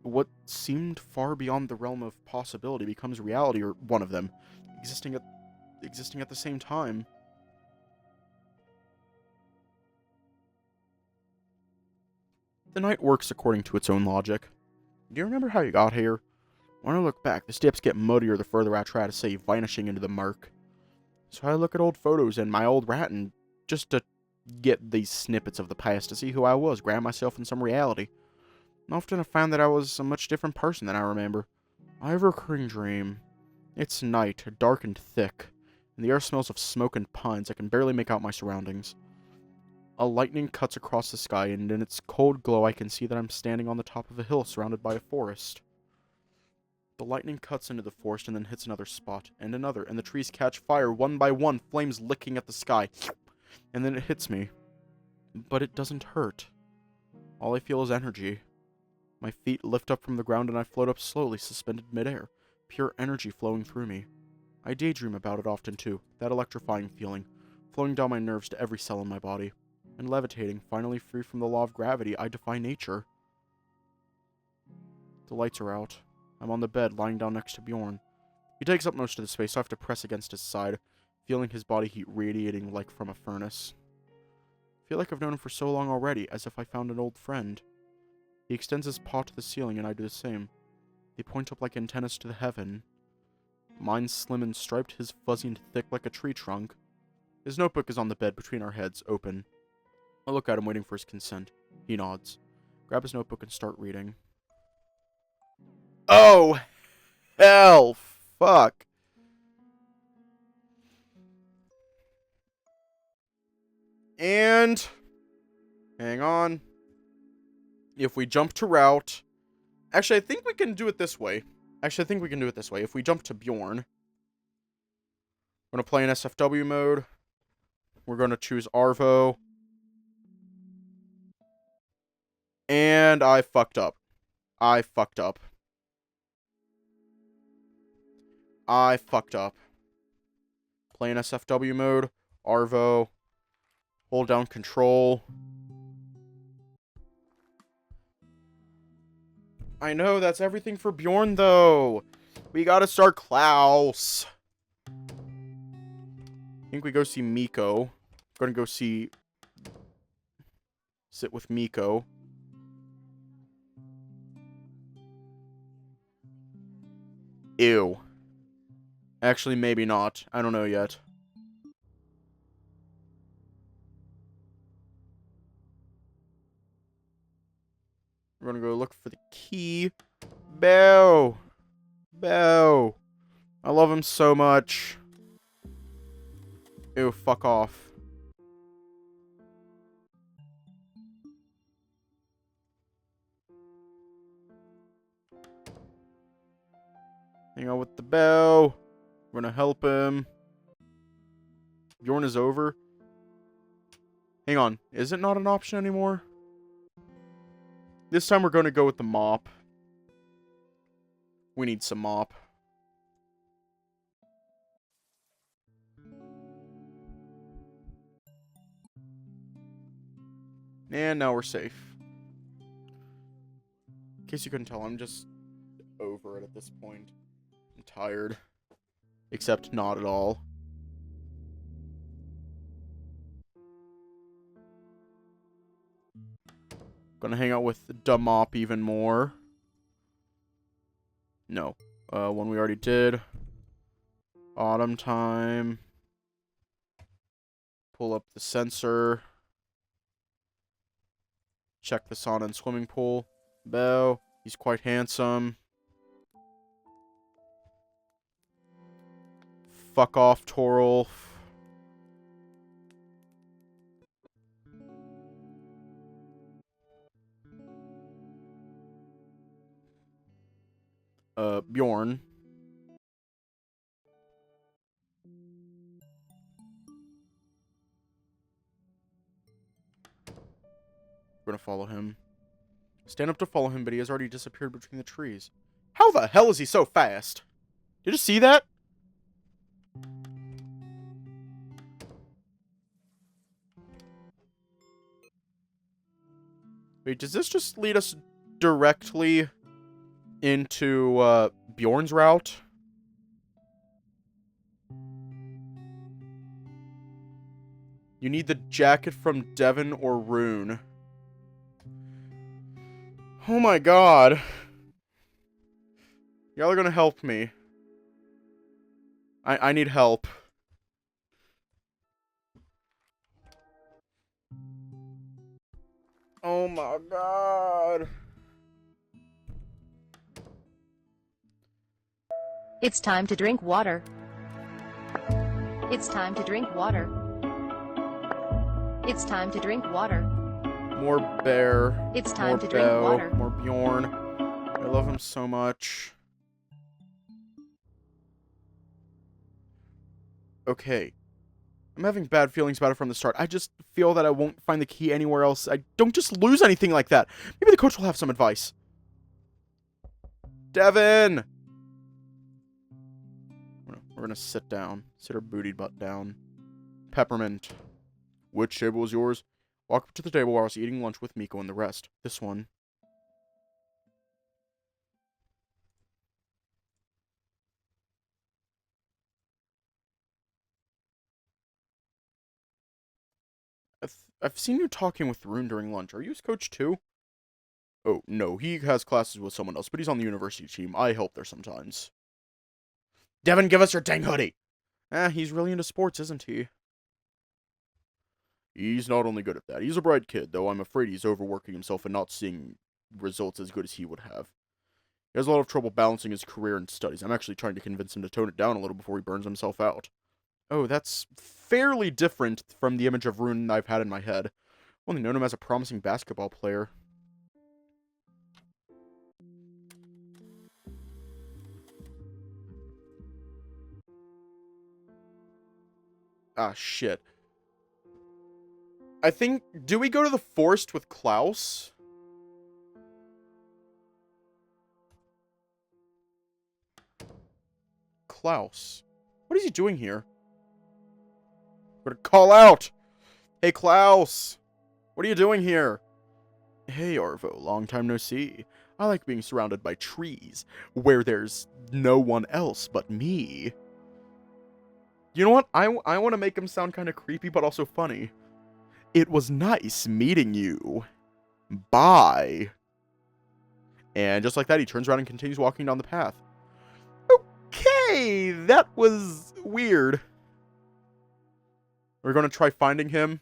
what seemed far beyond the realm of possibility becomes reality, or one of them, existing at the same time. The night works according to its own logic. Do you remember how you got here? When I look back, the steps get muddier the further I try to say, vanishing into the murk. So I look at old photos and my old rat, and just to get these snippets of the past to see who I was, ground myself in some reality. And often I found that I was a much different person than I remember. I have a recurring dream. It's night, dark and thick, and the air smells of smoke and pines. I can barely make out my surroundings. A lightning cuts across the sky, and in its cold glow I can see that I'm standing on the top of a hill surrounded by a forest. The lightning cuts into the forest and then hits another spot, and another, and the trees catch fire one by one, flames licking at the sky. And then it hits me. But it doesn't hurt. All I feel is energy. My feet lift up from the ground and I float up slowly, suspended midair, pure energy flowing through me. I daydream about it often too, that electrifying feeling, flowing down my nerves to every cell in my body. And levitating, finally free from the law of gravity, I defy nature. The lights are out. I'm on the bed, lying down next to Bjorn. He takes up most of the space, so I have to press against his side, feeling his body heat radiating like from a furnace. I feel like I've known him for so long already, as if I found an old friend. He extends his paw to the ceiling, and I do the same. They point up like antennas to the heaven. Mine's slim and striped, his fuzzy and thick like a tree trunk. His notebook is on the bed between our heads, open. I look at him, waiting for his consent. He nods. Grab his notebook and start reading. Oh, hell, fuck. And, hang on. If we jump to route, actually, I think we can do it this way. If we jump to Bjorn, we're going to play in SFW mode. We're going to choose Arvo. And I fucked up. Play in SFW mode. Arvo. Hold down control. I know, that's everything for Bjorn, though. We gotta start Klaus. I think we go see Miko. Gonna go sit with Miko. Ew. Actually, maybe not. I don't know yet. We're gonna go look for the key. Bow. I love him so much. Ew, fuck off. Hang out with the bow. We're gonna help him. Bjorn is over. Hang on. Is it not an option anymore? This time we're going to go with the mop. We need some mop. And now we're safe. In case you couldn't tell, I'm just over it at this point. I'm tired. Except not at all. Gonna hang out with the mop even more. No. One we already did. Autumn time. Pull up the sensor. Check the sauna and swimming pool. Bow. He's quite handsome. Fuck off, Torolf. Bjorn. We're gonna follow him. Stand up to follow him, but he has already disappeared between the trees. How the hell is he so fast? Did you see that? Wait, does this just lead us directly into, Bjorn's route. You need the jacket from Devon or Rune. Oh my god. Y'all are gonna help me. I need help. Oh my god. It's time to drink water. It's time to drink water. It's time to drink water. More bear. It's time more to drink Belle, water. More Bjorn. I love him so much. Okay. I'm having bad feelings about it from the start. I just feel that I won't find the key anywhere else. I don't just lose anything like that. Maybe the coach will have some advice. Devin! We're gonna sit down. Sit our booty butt down. Peppermint. Which table was yours? Walk up to the table where I was eating lunch with Miko and the rest. This one. I've seen you talking with Rune during lunch. Are you his coach too? Oh, no, he has classes with someone else, but he's on the university team. I help there sometimes. Devin, give us your dang hoodie! He's really into sports, isn't he? He's not only good at that, he's a bright kid, though I'm afraid he's overworking himself and not seeing results as good as he would have. He has a lot of trouble balancing his career and studies. I'm actually trying to convince him to tone it down a little before he burns himself out. Oh, that's fairly different from the image of Rune I've had in my head. I've only known him as a promising basketball player. Ah, shit. I think... Do we go to the forest with Klaus? Klaus. What is he doing here? We're gonna call out! Hey, Klaus! What are you doing here? Hey, Arvo. Long time no see. I like being surrounded by trees, where there's no one else but me. You know what? I want to make him sound kind of creepy, but also funny. It was nice meeting you. Bye. And just like that, he turns around and continues walking down the path. Okay, that was weird. We're going to try finding him.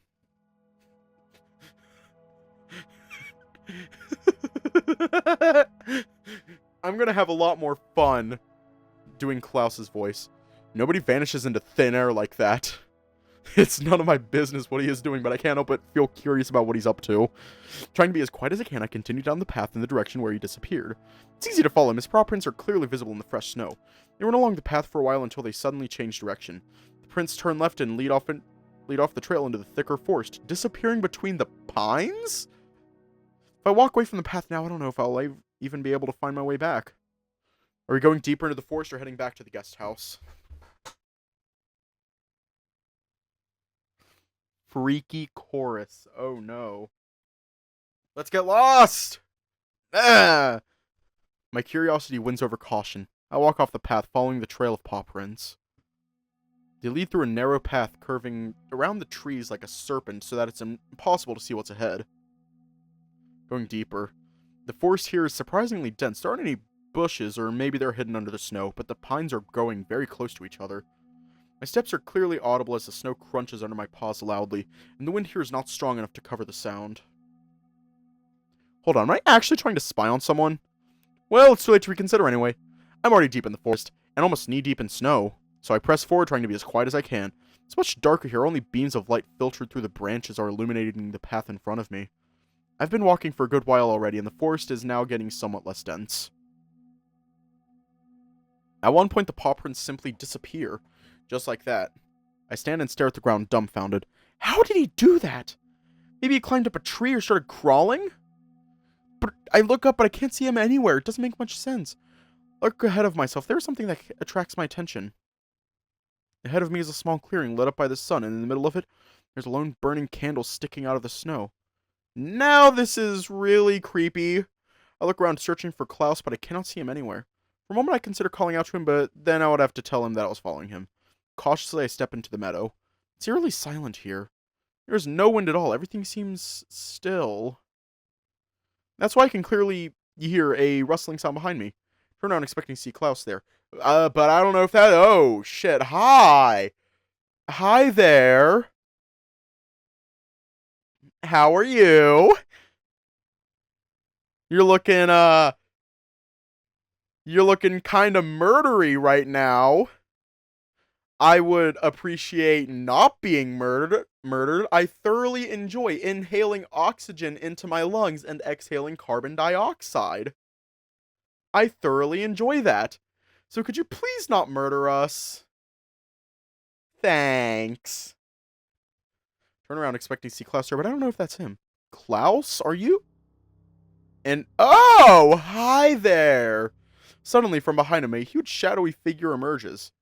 I'm going to have a lot more fun doing Klaus's voice. Nobody vanishes into thin air like that. It's none of my business what he is doing, but I can't help but feel curious about what he's up to. Trying to be as quiet as I can, I continue down the path in the direction where he disappeared. It's easy to follow him. His paw prints are clearly visible in the fresh snow. They went along the path for a while until they suddenly changed direction. The prints turn left and lead off the trail into the thicker forest, disappearing between the pines? If I walk away from the path now, I don't know if I'll even be able to find my way back. Are we going deeper into the forest or heading back to the guest house? Freaky chorus. Oh no. Let's get lost! Ah! My curiosity wins over caution. I walk off the path, following the trail of paw prints. They lead through a narrow path curving around the trees like a serpent so that it's impossible to see what's ahead. Going deeper. The forest here is surprisingly dense. There aren't any bushes, or maybe they're hidden under the snow, but the pines are growing very close to each other. My steps are clearly audible as the snow crunches under my paws loudly, and the wind here is not strong enough to cover the sound. Hold on, am I actually trying to spy on someone? Well, it's too late to reconsider anyway. I'm already deep in the forest, and almost knee-deep in snow, so I press forward trying to be as quiet as I can. It's much darker here, only beams of light filtered through the branches are illuminating the path in front of me. I've been walking for a good while already, and the forest is now getting somewhat less dense. At one point, the paw prints simply disappear. Just like that. I stand and stare at the ground, dumbfounded. How did he do that? Maybe he climbed up a tree or started crawling? But I look up, but I can't see him anywhere. It doesn't make much sense. I look ahead of myself. There's something that attracts my attention. Ahead of me is a small clearing lit up by the sun, and in the middle of it, there's a lone burning candle sticking out of the snow. Now this is really creepy. I look around searching for Klaus, but I cannot see him anywhere. For a moment I consider calling out to him, but then I would have to tell him that I was following him. Cautiously I step into the meadow. It's eerily silent here. There is no wind at all. Everything seems still. That's why I can clearly hear a rustling sound behind me. Turn around expecting to see Klaus there. But I don't know if that... Oh, shit. Hi. Hi there. How are you? You're looking kind of murdery right now. I would appreciate not being murdered. I thoroughly enjoy inhaling oxygen into my lungs and exhaling carbon dioxide. I thoroughly enjoy that. So could you please not murder us? Thanks. Turn around expecting to see Klaus there, but I don't know if that's him. Klaus, are you? And oh, hi there. Suddenly from behind him, a huge shadowy figure emerges.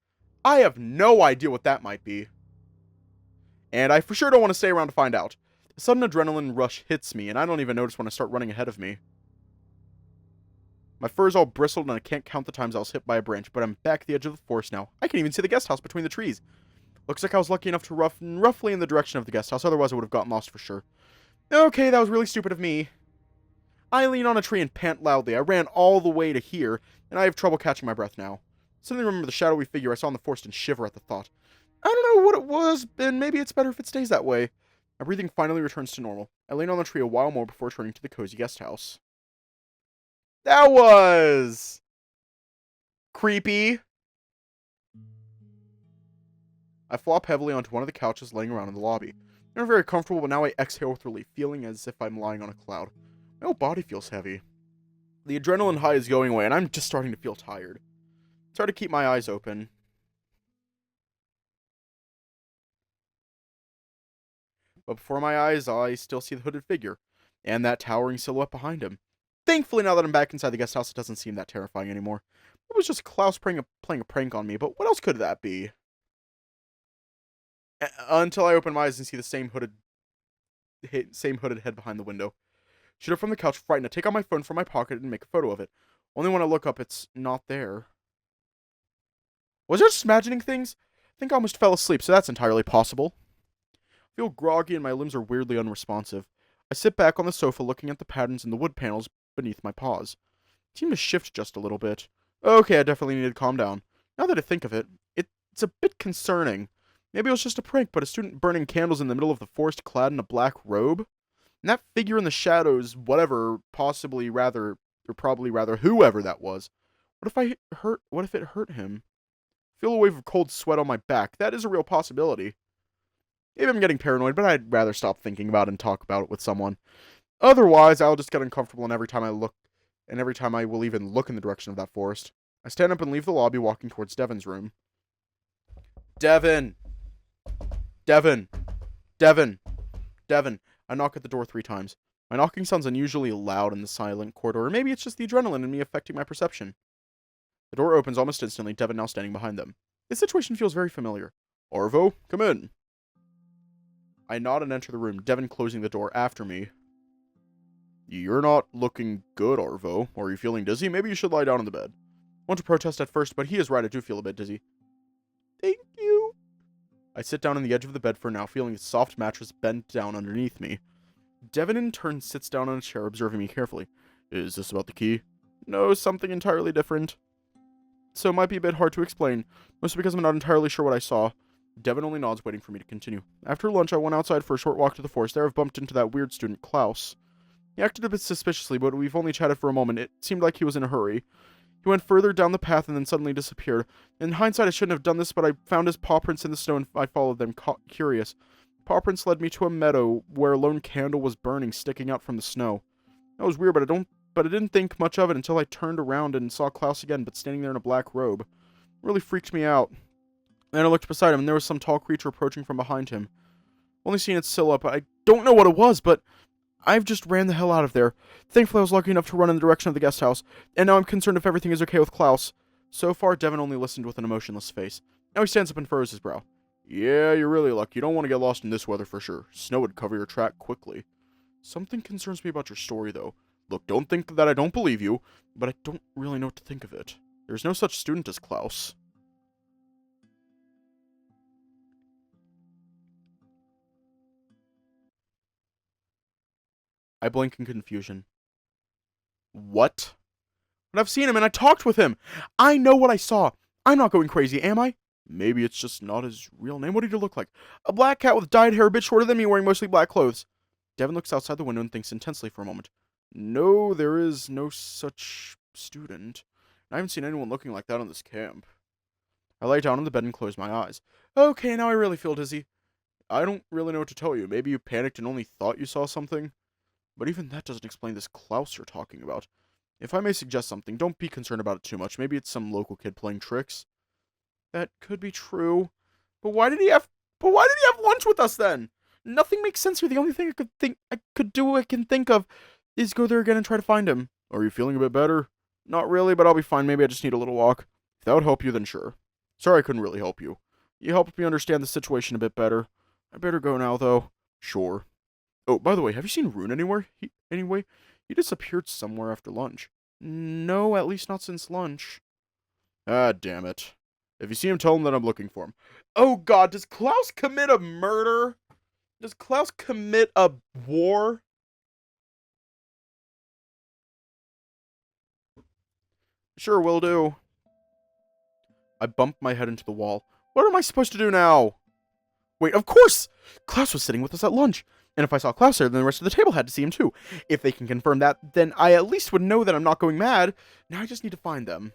I have no idea what that might be. And I for sure don't want to stay around to find out. A sudden adrenaline rush hits me, and I don't even notice when I start running ahead of me. My fur is all bristled, and I can't count the times I was hit by a branch, but I'm back at the edge of the forest now. I can even see the guest house between the trees. Looks like I was lucky enough to run roughly in the direction of the guest house, otherwise I would have gotten lost for sure. Okay, that was really stupid of me. I lean on a tree and pant loudly. I ran all the way to here, and I have trouble catching my breath now. Suddenly remember the shadowy figure I saw in the forest and shiver at the thought. I don't know what it was, and maybe it's better if it stays that way. My breathing finally returns to normal. I lean on the tree a while more before turning to the cozy guest house. That was... creepy. I flop heavily onto one of the couches laying around in the lobby. I'm very comfortable, but now I exhale with relief, feeling as if I'm lying on a cloud. My whole body feels heavy. The adrenaline high is going away, and I'm just starting to feel tired. Try to keep my eyes open. But before my eyes, I still see the hooded figure, and that towering silhouette behind him. Thankfully, now that I'm back inside the guest house, it doesn't seem that terrifying anymore. It was just Klaus playing a prank on me, but what else could that be? Until I open my eyes and see the same hooded head behind the window. Shoot up from the couch, frightened. I take out my phone from my pocket and make a photo of it. Only when I look up, it's not there. Was I just imagining things? I think I almost fell asleep, so that's entirely possible. I feel groggy and my limbs are weirdly unresponsive. I sit back on the sofa looking at the patterns in the wood panels beneath my paws. They seem to shift just a little bit. Okay, I definitely need to calm down. Now that I think of it, it's a bit concerning. Maybe it was just a prank, but a student burning candles in the middle of the forest clad in a black robe? And that figure in the shadows, whatever, probably rather, whoever that was. What if it hurt him? Feel a wave of cold sweat on my back. That is a real possibility. Maybe I'm getting paranoid, but I'd rather stop thinking about it and talk about it with someone. Otherwise, I'll just get uncomfortable and every time I will even look in the direction of that forest. I stand up and leave the lobby, walking towards Devon's room. Devon! Devon! Devon! Devon! I knock at the door 3 times. My knocking sounds unusually loud in the silent corridor, or maybe it's just the adrenaline in me affecting my perception. The door opens almost instantly, Devon now standing behind them. This situation feels very familiar. Arvo, come in. I nod and enter the room, Devon closing the door after me. You're not looking good, Arvo. Are you feeling dizzy? Maybe you should lie down in the bed. I want to protest at first, but he is right, I do feel a bit dizzy. Thank you. I sit down on the edge of the bed for now, feeling a soft mattress bent down underneath me. Devon in turn sits down on a chair, observing me carefully. Is this about the key? No, something entirely different. So it might be a bit hard to explain, mostly because I'm not entirely sure what I saw. Devon only nods, waiting for me to continue. After lunch, I went outside for a short walk to the forest. There I've bumped into that weird student, Klaus. He acted a bit suspiciously, but we've only chatted for a moment. It seemed like he was in a hurry. He went further down the path and then suddenly disappeared. In hindsight, I shouldn't have done this, but I found his paw prints in the snow and I followed them, curious. Paw prints led me to a meadow where a lone candle was burning, sticking out from the snow. That was weird, but I didn't think much of it until I turned around and saw Klaus again, but standing there in a black robe. It really freaked me out. Then I looked beside him, and there was some tall creature approaching from behind him. Only seen its silhouette, but I don't know what it was, but I've just ran the hell out of there. Thankfully, I was lucky enough to run in the direction of the guest house, and now I'm concerned if everything is okay with Klaus. So far, Devon only listened with an emotionless face. Now he stands up and furrows his brow. Yeah, you're really lucky. You don't want to get lost in this weather for sure. Snow would cover your track quickly. Something concerns me about your story, though. Look, don't think that I don't believe you, but I don't really know what to think of it. There's no such student as Klaus. I blink in confusion. What? But I've seen him and I talked with him. I know what I saw. I'm not going crazy, am I? Maybe it's just not his real name. What did he look like? A black cat with dyed hair, a bit shorter than me, wearing mostly black clothes. Devin looks outside the window and thinks intensely for a moment. No, there is no such student. I haven't seen anyone looking like that on this camp. I lay down on the bed and close my eyes. Okay, now I really feel dizzy. I don't really know what to tell you. Maybe you panicked and only thought you saw something? But even that doesn't explain this Klaus you're talking about. If I may suggest something, don't be concerned about it too much. Maybe it's some local kid playing tricks. That could be true. But why did he have lunch with us then? Nothing makes sense here. The only thing I can think of is go there again and try to find him. Are you feeling a bit better? Not really, but I'll be fine. Maybe I just need a little walk. If that would help you, then sure. Sorry I couldn't really help you. You helped me understand the situation a bit better. I better go now, though. Sure. Oh, by the way, have you seen Rune anywhere? He disappeared somewhere after lunch. No, at least not since lunch. Ah, damn it. If you see him, tell him that I'm looking for him. Oh god, does Klaus commit a murder? Does Klaus commit a war? Sure, will do. I bumped my head into the wall. What am I supposed to do now? Wait, of course! Klaus was sitting with us at lunch. And if I saw Klaus there, then the rest of the table had to see him too. If they can confirm that, then I at least would know that I'm not going mad. Now I just need to find them.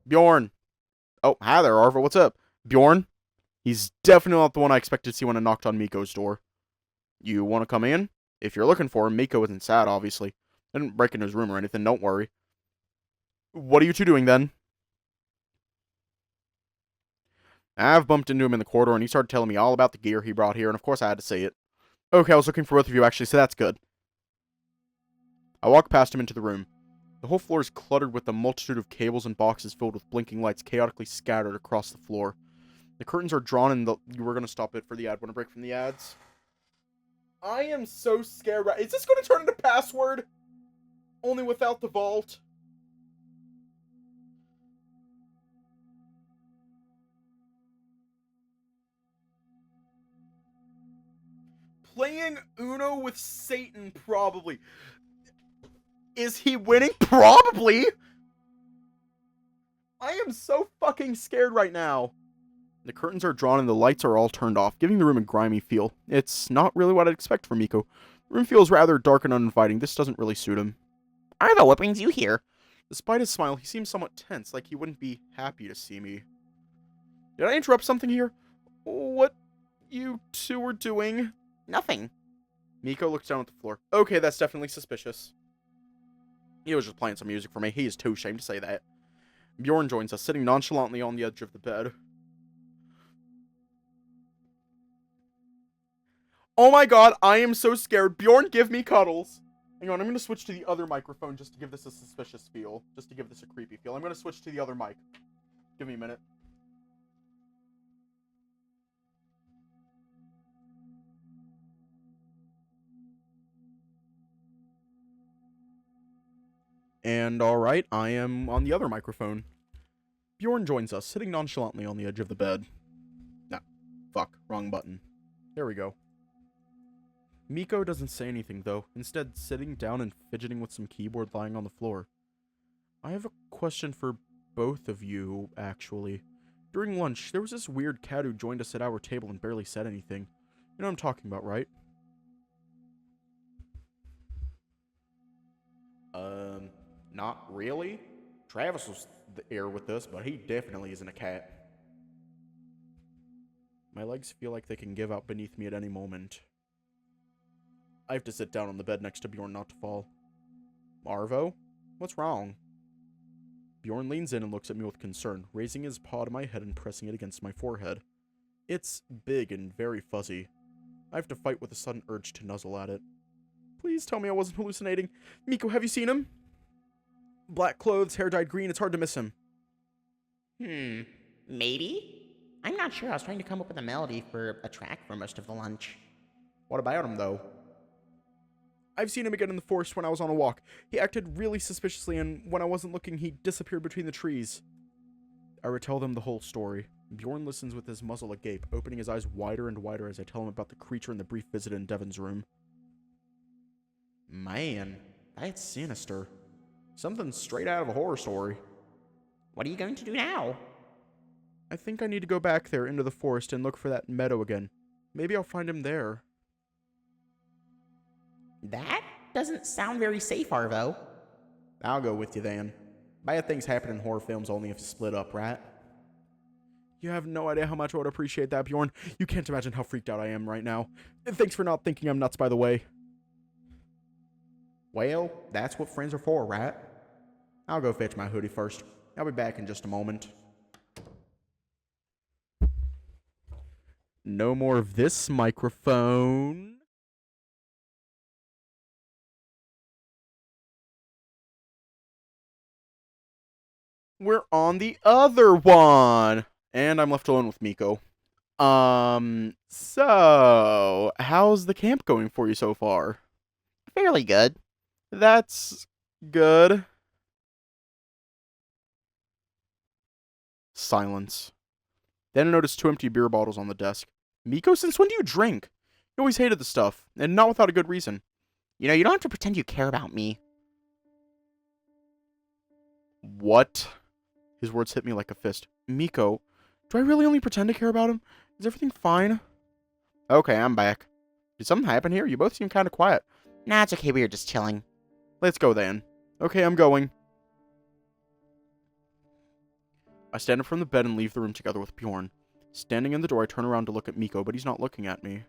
Bjorn. Oh, hi there, Arva. What's up? Bjorn? He's definitely not the one I expected to see when I knocked on Miko's door. You want to come in? If you're looking for him, Miko isn't sad, obviously. I didn't break into his room or anything, don't worry. What are you two doing then? I've bumped into him in the corridor and he started telling me all about the gear he brought here, and of course I had to say it. Okay, I was looking for both of you actually, so that's good. I walked past him into the room. The whole floor is cluttered with a multitude of cables and boxes filled with blinking lights chaotically scattered across the floor. The curtains are drawn and you were going to stop it for the ad. Want to break from the ads? I am so scared. Is this going to turn into Password? Only without the vault? Playing Uno with Satan, probably. Is he winning? Probably! I am so fucking scared right now. The curtains are drawn and the lights are all turned off, giving the room a grimy feel. It's not really what I'd expect from Miko. The room feels rather dark and uninviting. This doesn't really suit him. Arva, what brings you here? Despite his smile, he seems somewhat tense, like he wouldn't be happy to see me. Did I interrupt something here? What you two were doing? Nothing. Miko looks down at the floor. Okay, that's definitely suspicious. He was just playing some music for me. He is too ashamed to say that. Bjorn joins us, sitting nonchalantly on the edge of the bed. Oh my god, I am so scared. Bjorn, give me cuddles. Hang on, I'm going to switch to the other microphone just to give this a suspicious feel. Just to give this a creepy feel. I'm going to switch to the other mic. Give me a minute. And alright, I am on the other microphone. Bjorn joins us, sitting nonchalantly on the edge of the bed. Nah, fuck, wrong button. There we go. Miko doesn't say anything, though, instead sitting down and fidgeting with some keyboard lying on the floor. I have a question for both of you, actually. During lunch, there was this weird cat who joined us at our table and barely said anything. You know what I'm talking about, right? Not really. Travis was there with us, but he definitely isn't a cat. My legs feel like they can give out beneath me at any moment. I have to sit down on the bed next to Bjorn not to fall. Marvo? What's wrong? Bjorn leans in and looks at me with concern, raising his paw to my head and pressing it against my forehead. It's big and very fuzzy. I have to fight with a sudden urge to nuzzle at it. Please tell me I wasn't hallucinating. Miko, have you seen him? Black clothes, hair dyed green, it's hard to miss him. Maybe? I'm not sure. I was trying to come up with a melody for a track for most of the lunch. What about him, though? I've seen him again in the forest when I was on a walk. He acted really suspiciously, and when I wasn't looking, he disappeared between the trees. I retell them the whole story. Bjorn listens with his muzzle agape, opening his eyes wider and wider as I tell him about the creature and the brief visit in Devon's room. Man, that's sinister. Something straight out of a horror story. What are you going to do now? I think I need to go back there into the forest and look for that meadow again. Maybe I'll find him there. That doesn't sound very safe, Arvo. I'll go with you then. Bad things happen in horror films only if you split up, right? You have no idea how much I would appreciate that, Bjorn. You can't imagine how freaked out I am right now. Thanks for not thinking I'm nuts, by the way. Well, that's what friends are for, right? I'll go fetch my hoodie first. I'll be back in just a moment. No more of this microphone. We're on the other one. And I'm left alone with Miko. So, how's the camp going for you so far? Fairly good. That's good. Silence. Then I noticed 2 empty beer bottles on the desk. Miko, since when do you drink? You always hated the stuff, and not without a good reason. You know, you don't have to pretend you care about me. What? His words hit me like a fist. Miko, do I really only pretend to care about him? Is everything fine? Okay, I'm back. Did something happen here? You both seem kind of quiet. Nah, it's okay, we were just chilling. Let's go then. Okay, I'm going. I stand up from the bed and leave the room together with Bjorn. Standing in the door, I turn around to look at Miko, but he's not looking at me.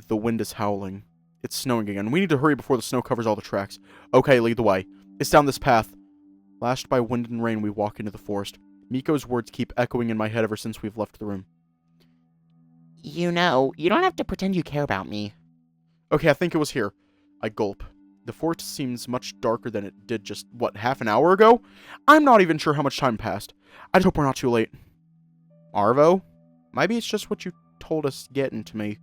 The wind is howling. It's snowing again. We need to hurry before the snow covers all the tracks. Okay, lead the way. It's down this path. Lashed by wind and rain, we walk into the forest. Miko's words keep echoing in my head ever since we've left the room. You know, you don't have to pretend you care about me. Okay, I think it was here. I gulp. The forest seems much darker than it did just, what, half an hour ago? I'm not even sure how much time passed. I just hope we're not too late. Arvo? Maybe it's just what you told us getting to me.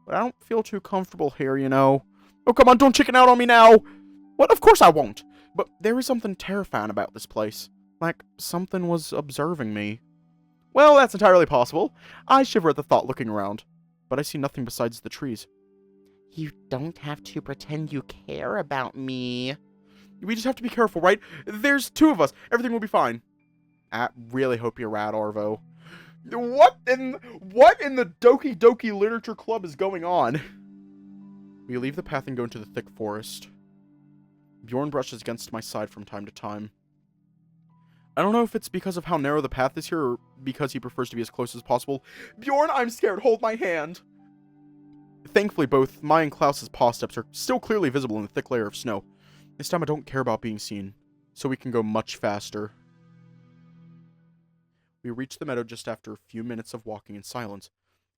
But I don't feel too comfortable here, you know. Oh, come on, don't chicken out on me now! What? Of course I won't! But there is something terrifying about this place. Like, something was observing me. Well, that's entirely possible. I shiver at the thought looking around. But I see nothing besides the trees. You don't have to pretend you care about me. We just have to be careful, right? There's 2 of us. Everything will be fine. I really hope you're right, Arvo. What in the Doki Doki Literature Club is going on? We leave the path and go into the thick forest. Bjorn brushes against my side from time to time. I don't know if it's because of how narrow the path is here or because he prefers to be as close as possible. Bjorn, I'm scared. Hold my hand. Thankfully, both my and Klaus's paw steps are still clearly visible in the thick layer of snow. This time I don't care about being seen, so we can go much faster. We reach the meadow just after a few minutes of walking in silence.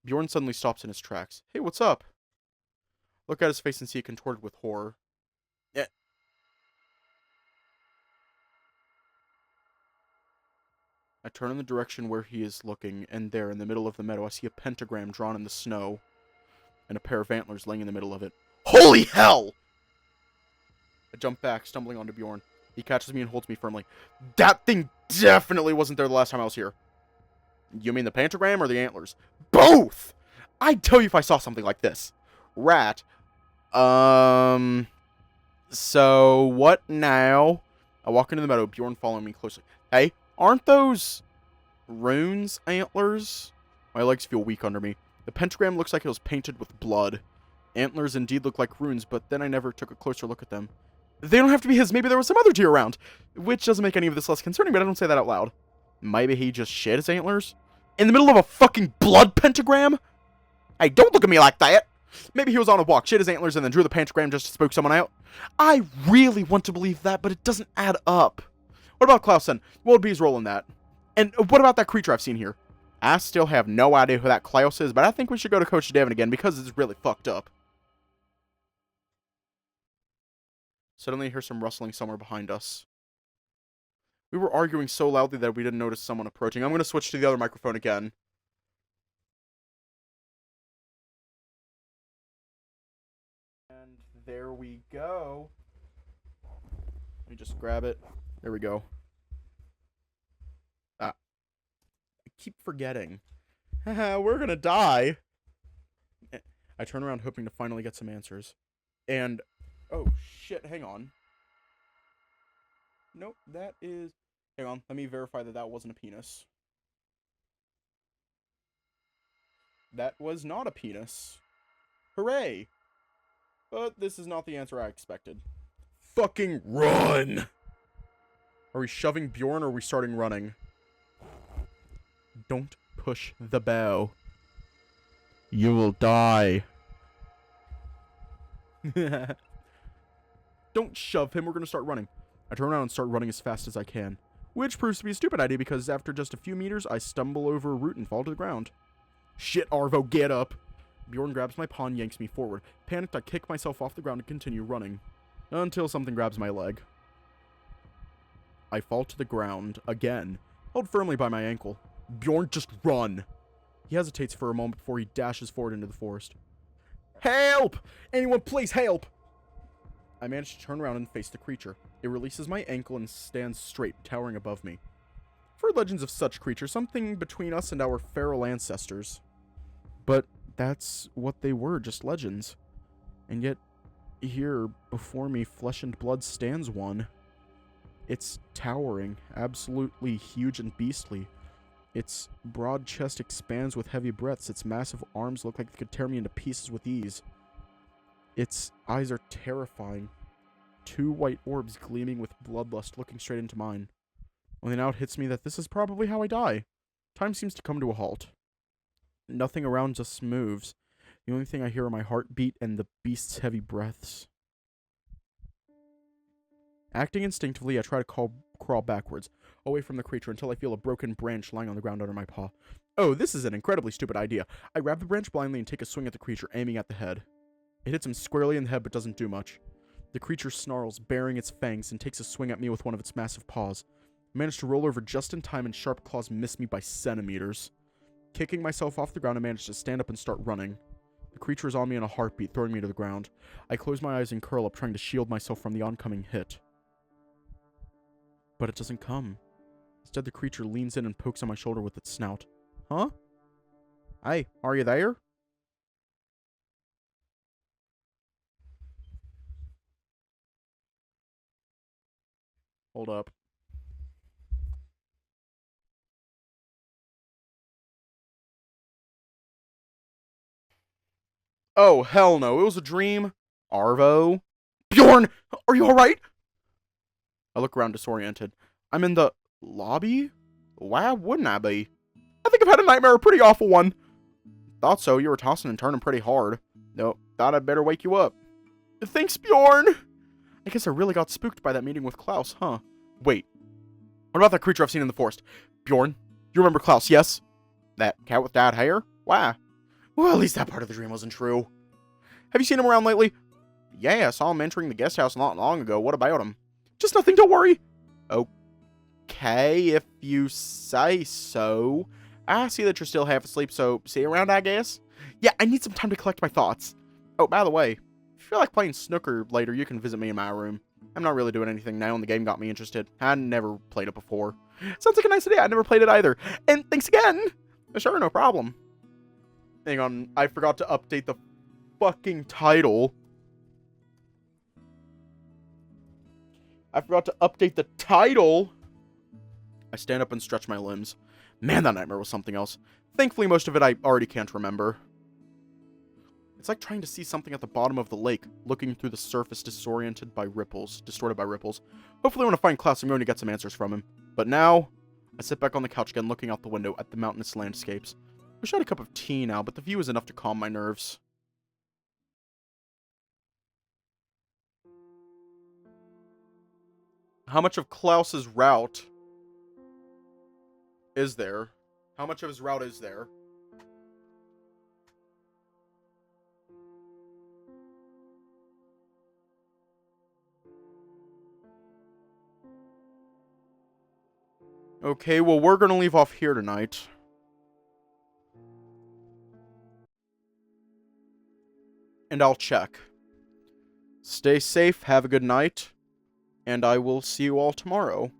Bjorn suddenly stops in his tracks. Hey, what's up? Look at his face and see it contorted with horror. Yeah. I turn in the direction where he is looking, and there, in the middle of the meadow, I see a pentagram drawn in the snow, and a pair of antlers laying in the middle of it. Holy hell! I jump back, stumbling onto Bjorn. He catches me and holds me firmly. That thing definitely wasn't there the last time I was here. You mean the pentagram or the antlers? Both! I'd tell you if I saw something like this. Rat. So, what now? I walk into the meadow, Bjorn following me closely. Hey, aren't those runes antlers? My legs feel weak under me. The pentagram looks like it was painted with blood. Antlers indeed look like runes, but then I never took a closer look at them. They don't have to be his. Maybe there was some other deer around. Which doesn't make any of this less concerning, but I don't say that out loud. Maybe he just shed his antlers? In the middle of a fucking blood pentagram? Hey, don't look at me like that! Maybe he was on a walk, shed his antlers, and then drew the pentagram just to spook someone out. I really want to believe that, but it doesn't add up. What about Klaus then? What would be his role in that? And what about that creature I've seen here? I still have no idea who that Klaus is, but I think we should go to Coach Devon again because it's really fucked up. Suddenly I hear some rustling somewhere behind us. We were arguing so loudly that we didn't notice someone approaching. I'm going to switch to the other microphone again. go. Let me just grab it. There we go. Ah. I keep forgetting. Haha, we're gonna die. I turn around hoping to finally get some answers. And, oh shit, hang on. Nope, that is... Hang on, let me verify that that wasn't a penis. That was not a penis. Hooray! But this is not the answer I expected. Fucking run! Are we shoving Bjorn or are we starting running? Don't push the bow. You will die. Don't shove him, we're gonna start running. I turn around and start running as fast as I can. Which proves to be a stupid idea because after just a few meters, I stumble over a root and fall to the ground. Shit, Arvo, get up! Bjorn grabs my paw and yanks me forward. Panicked, I kick myself off the ground and continue running. Until something grabs my leg. I fall to the ground, again, held firmly by my ankle. Bjorn, just run! He hesitates for a moment before he dashes forward into the forest. Help! Anyone please help! I manage to turn around and face the creature. It releases my ankle and stands straight, towering above me. I've heard legends of such creatures, something between us and our feral ancestors. But that's what they were, just legends. And yet, here, before me, flesh and blood stands one. It's towering, absolutely huge and beastly. Its broad chest expands with heavy breaths. Its massive arms look like they could tear me into pieces with ease. Its eyes are terrifying. Two white orbs gleaming with bloodlust looking straight into mine. Only now it hits me that this is probably how I die. Time seems to come to a halt. Nothing around us moves. The only thing I hear are my heartbeat and the beast's heavy breaths. Acting instinctively, I try to crawl backwards, away from the creature until I feel a broken branch lying on the ground under my paw. Oh, this is an incredibly stupid idea. I grab the branch blindly and take a swing at the creature, aiming at the head. It hits him squarely in the head but doesn't do much. The creature snarls, baring its fangs, and takes a swing at me with one of its massive paws. I manage to roll over just in time and sharp claws miss me by centimeters. Kicking myself off the ground, I manage to stand up and start running. The creature is on me in a heartbeat, throwing me to the ground. I close my eyes and curl up, trying to shield myself from the oncoming hit. But it doesn't come. Instead, the creature leans in and pokes on my shoulder with its snout. Huh? Hey, are you there? Hold up. Oh, hell no. It was a dream. Arvo? Bjorn! Are you alright? I look around disoriented. I'm in the lobby? Why wouldn't I be? I think I've had a nightmare, a pretty awful one. Thought so. You were tossing and turning pretty hard. No, thought I'd better wake you up. Thanks, Bjorn! I guess I really got spooked by that meeting with Klaus, huh? Wait. What about that creature I've seen in the forest? Bjorn, you remember Klaus, yes? That cat with dyed hair? Why? Well, at least that part of the dream wasn't true. Have you seen him around lately? Yeah, I saw him entering the guest house not long ago. What about him? Just nothing, don't worry. Okay, if you say so. I see that you're still half asleep, so see you around, I guess? Yeah, I need some time to collect my thoughts. Oh, by the way, if you feel like playing snooker later, you can visit me in my room. I'm not really doing anything now, and the game got me interested. I never played it before. Sounds like a nice idea. I never played it either. And thanks again! Sure, no problem. Hang on, I forgot to update the fucking title. I forgot to update the title! I stand up and stretch my limbs. Man, that nightmare was something else. Thankfully, most of it I already can't remember. It's like trying to see something at the bottom of the lake, looking through the surface distorted by ripples. Hopefully when I find Klaus, I'm going to get some answers from him. But now, I sit back on the couch again, looking out the window at the mountainous landscapes. Wish I had a cup of tea now, but the view is enough to calm my nerves. How much of Klaus's route is there? How much of his route is there? Okay, well, we're gonna leave off here tonight. And I'll check. Stay safe, have a good night, and I will see you all tomorrow.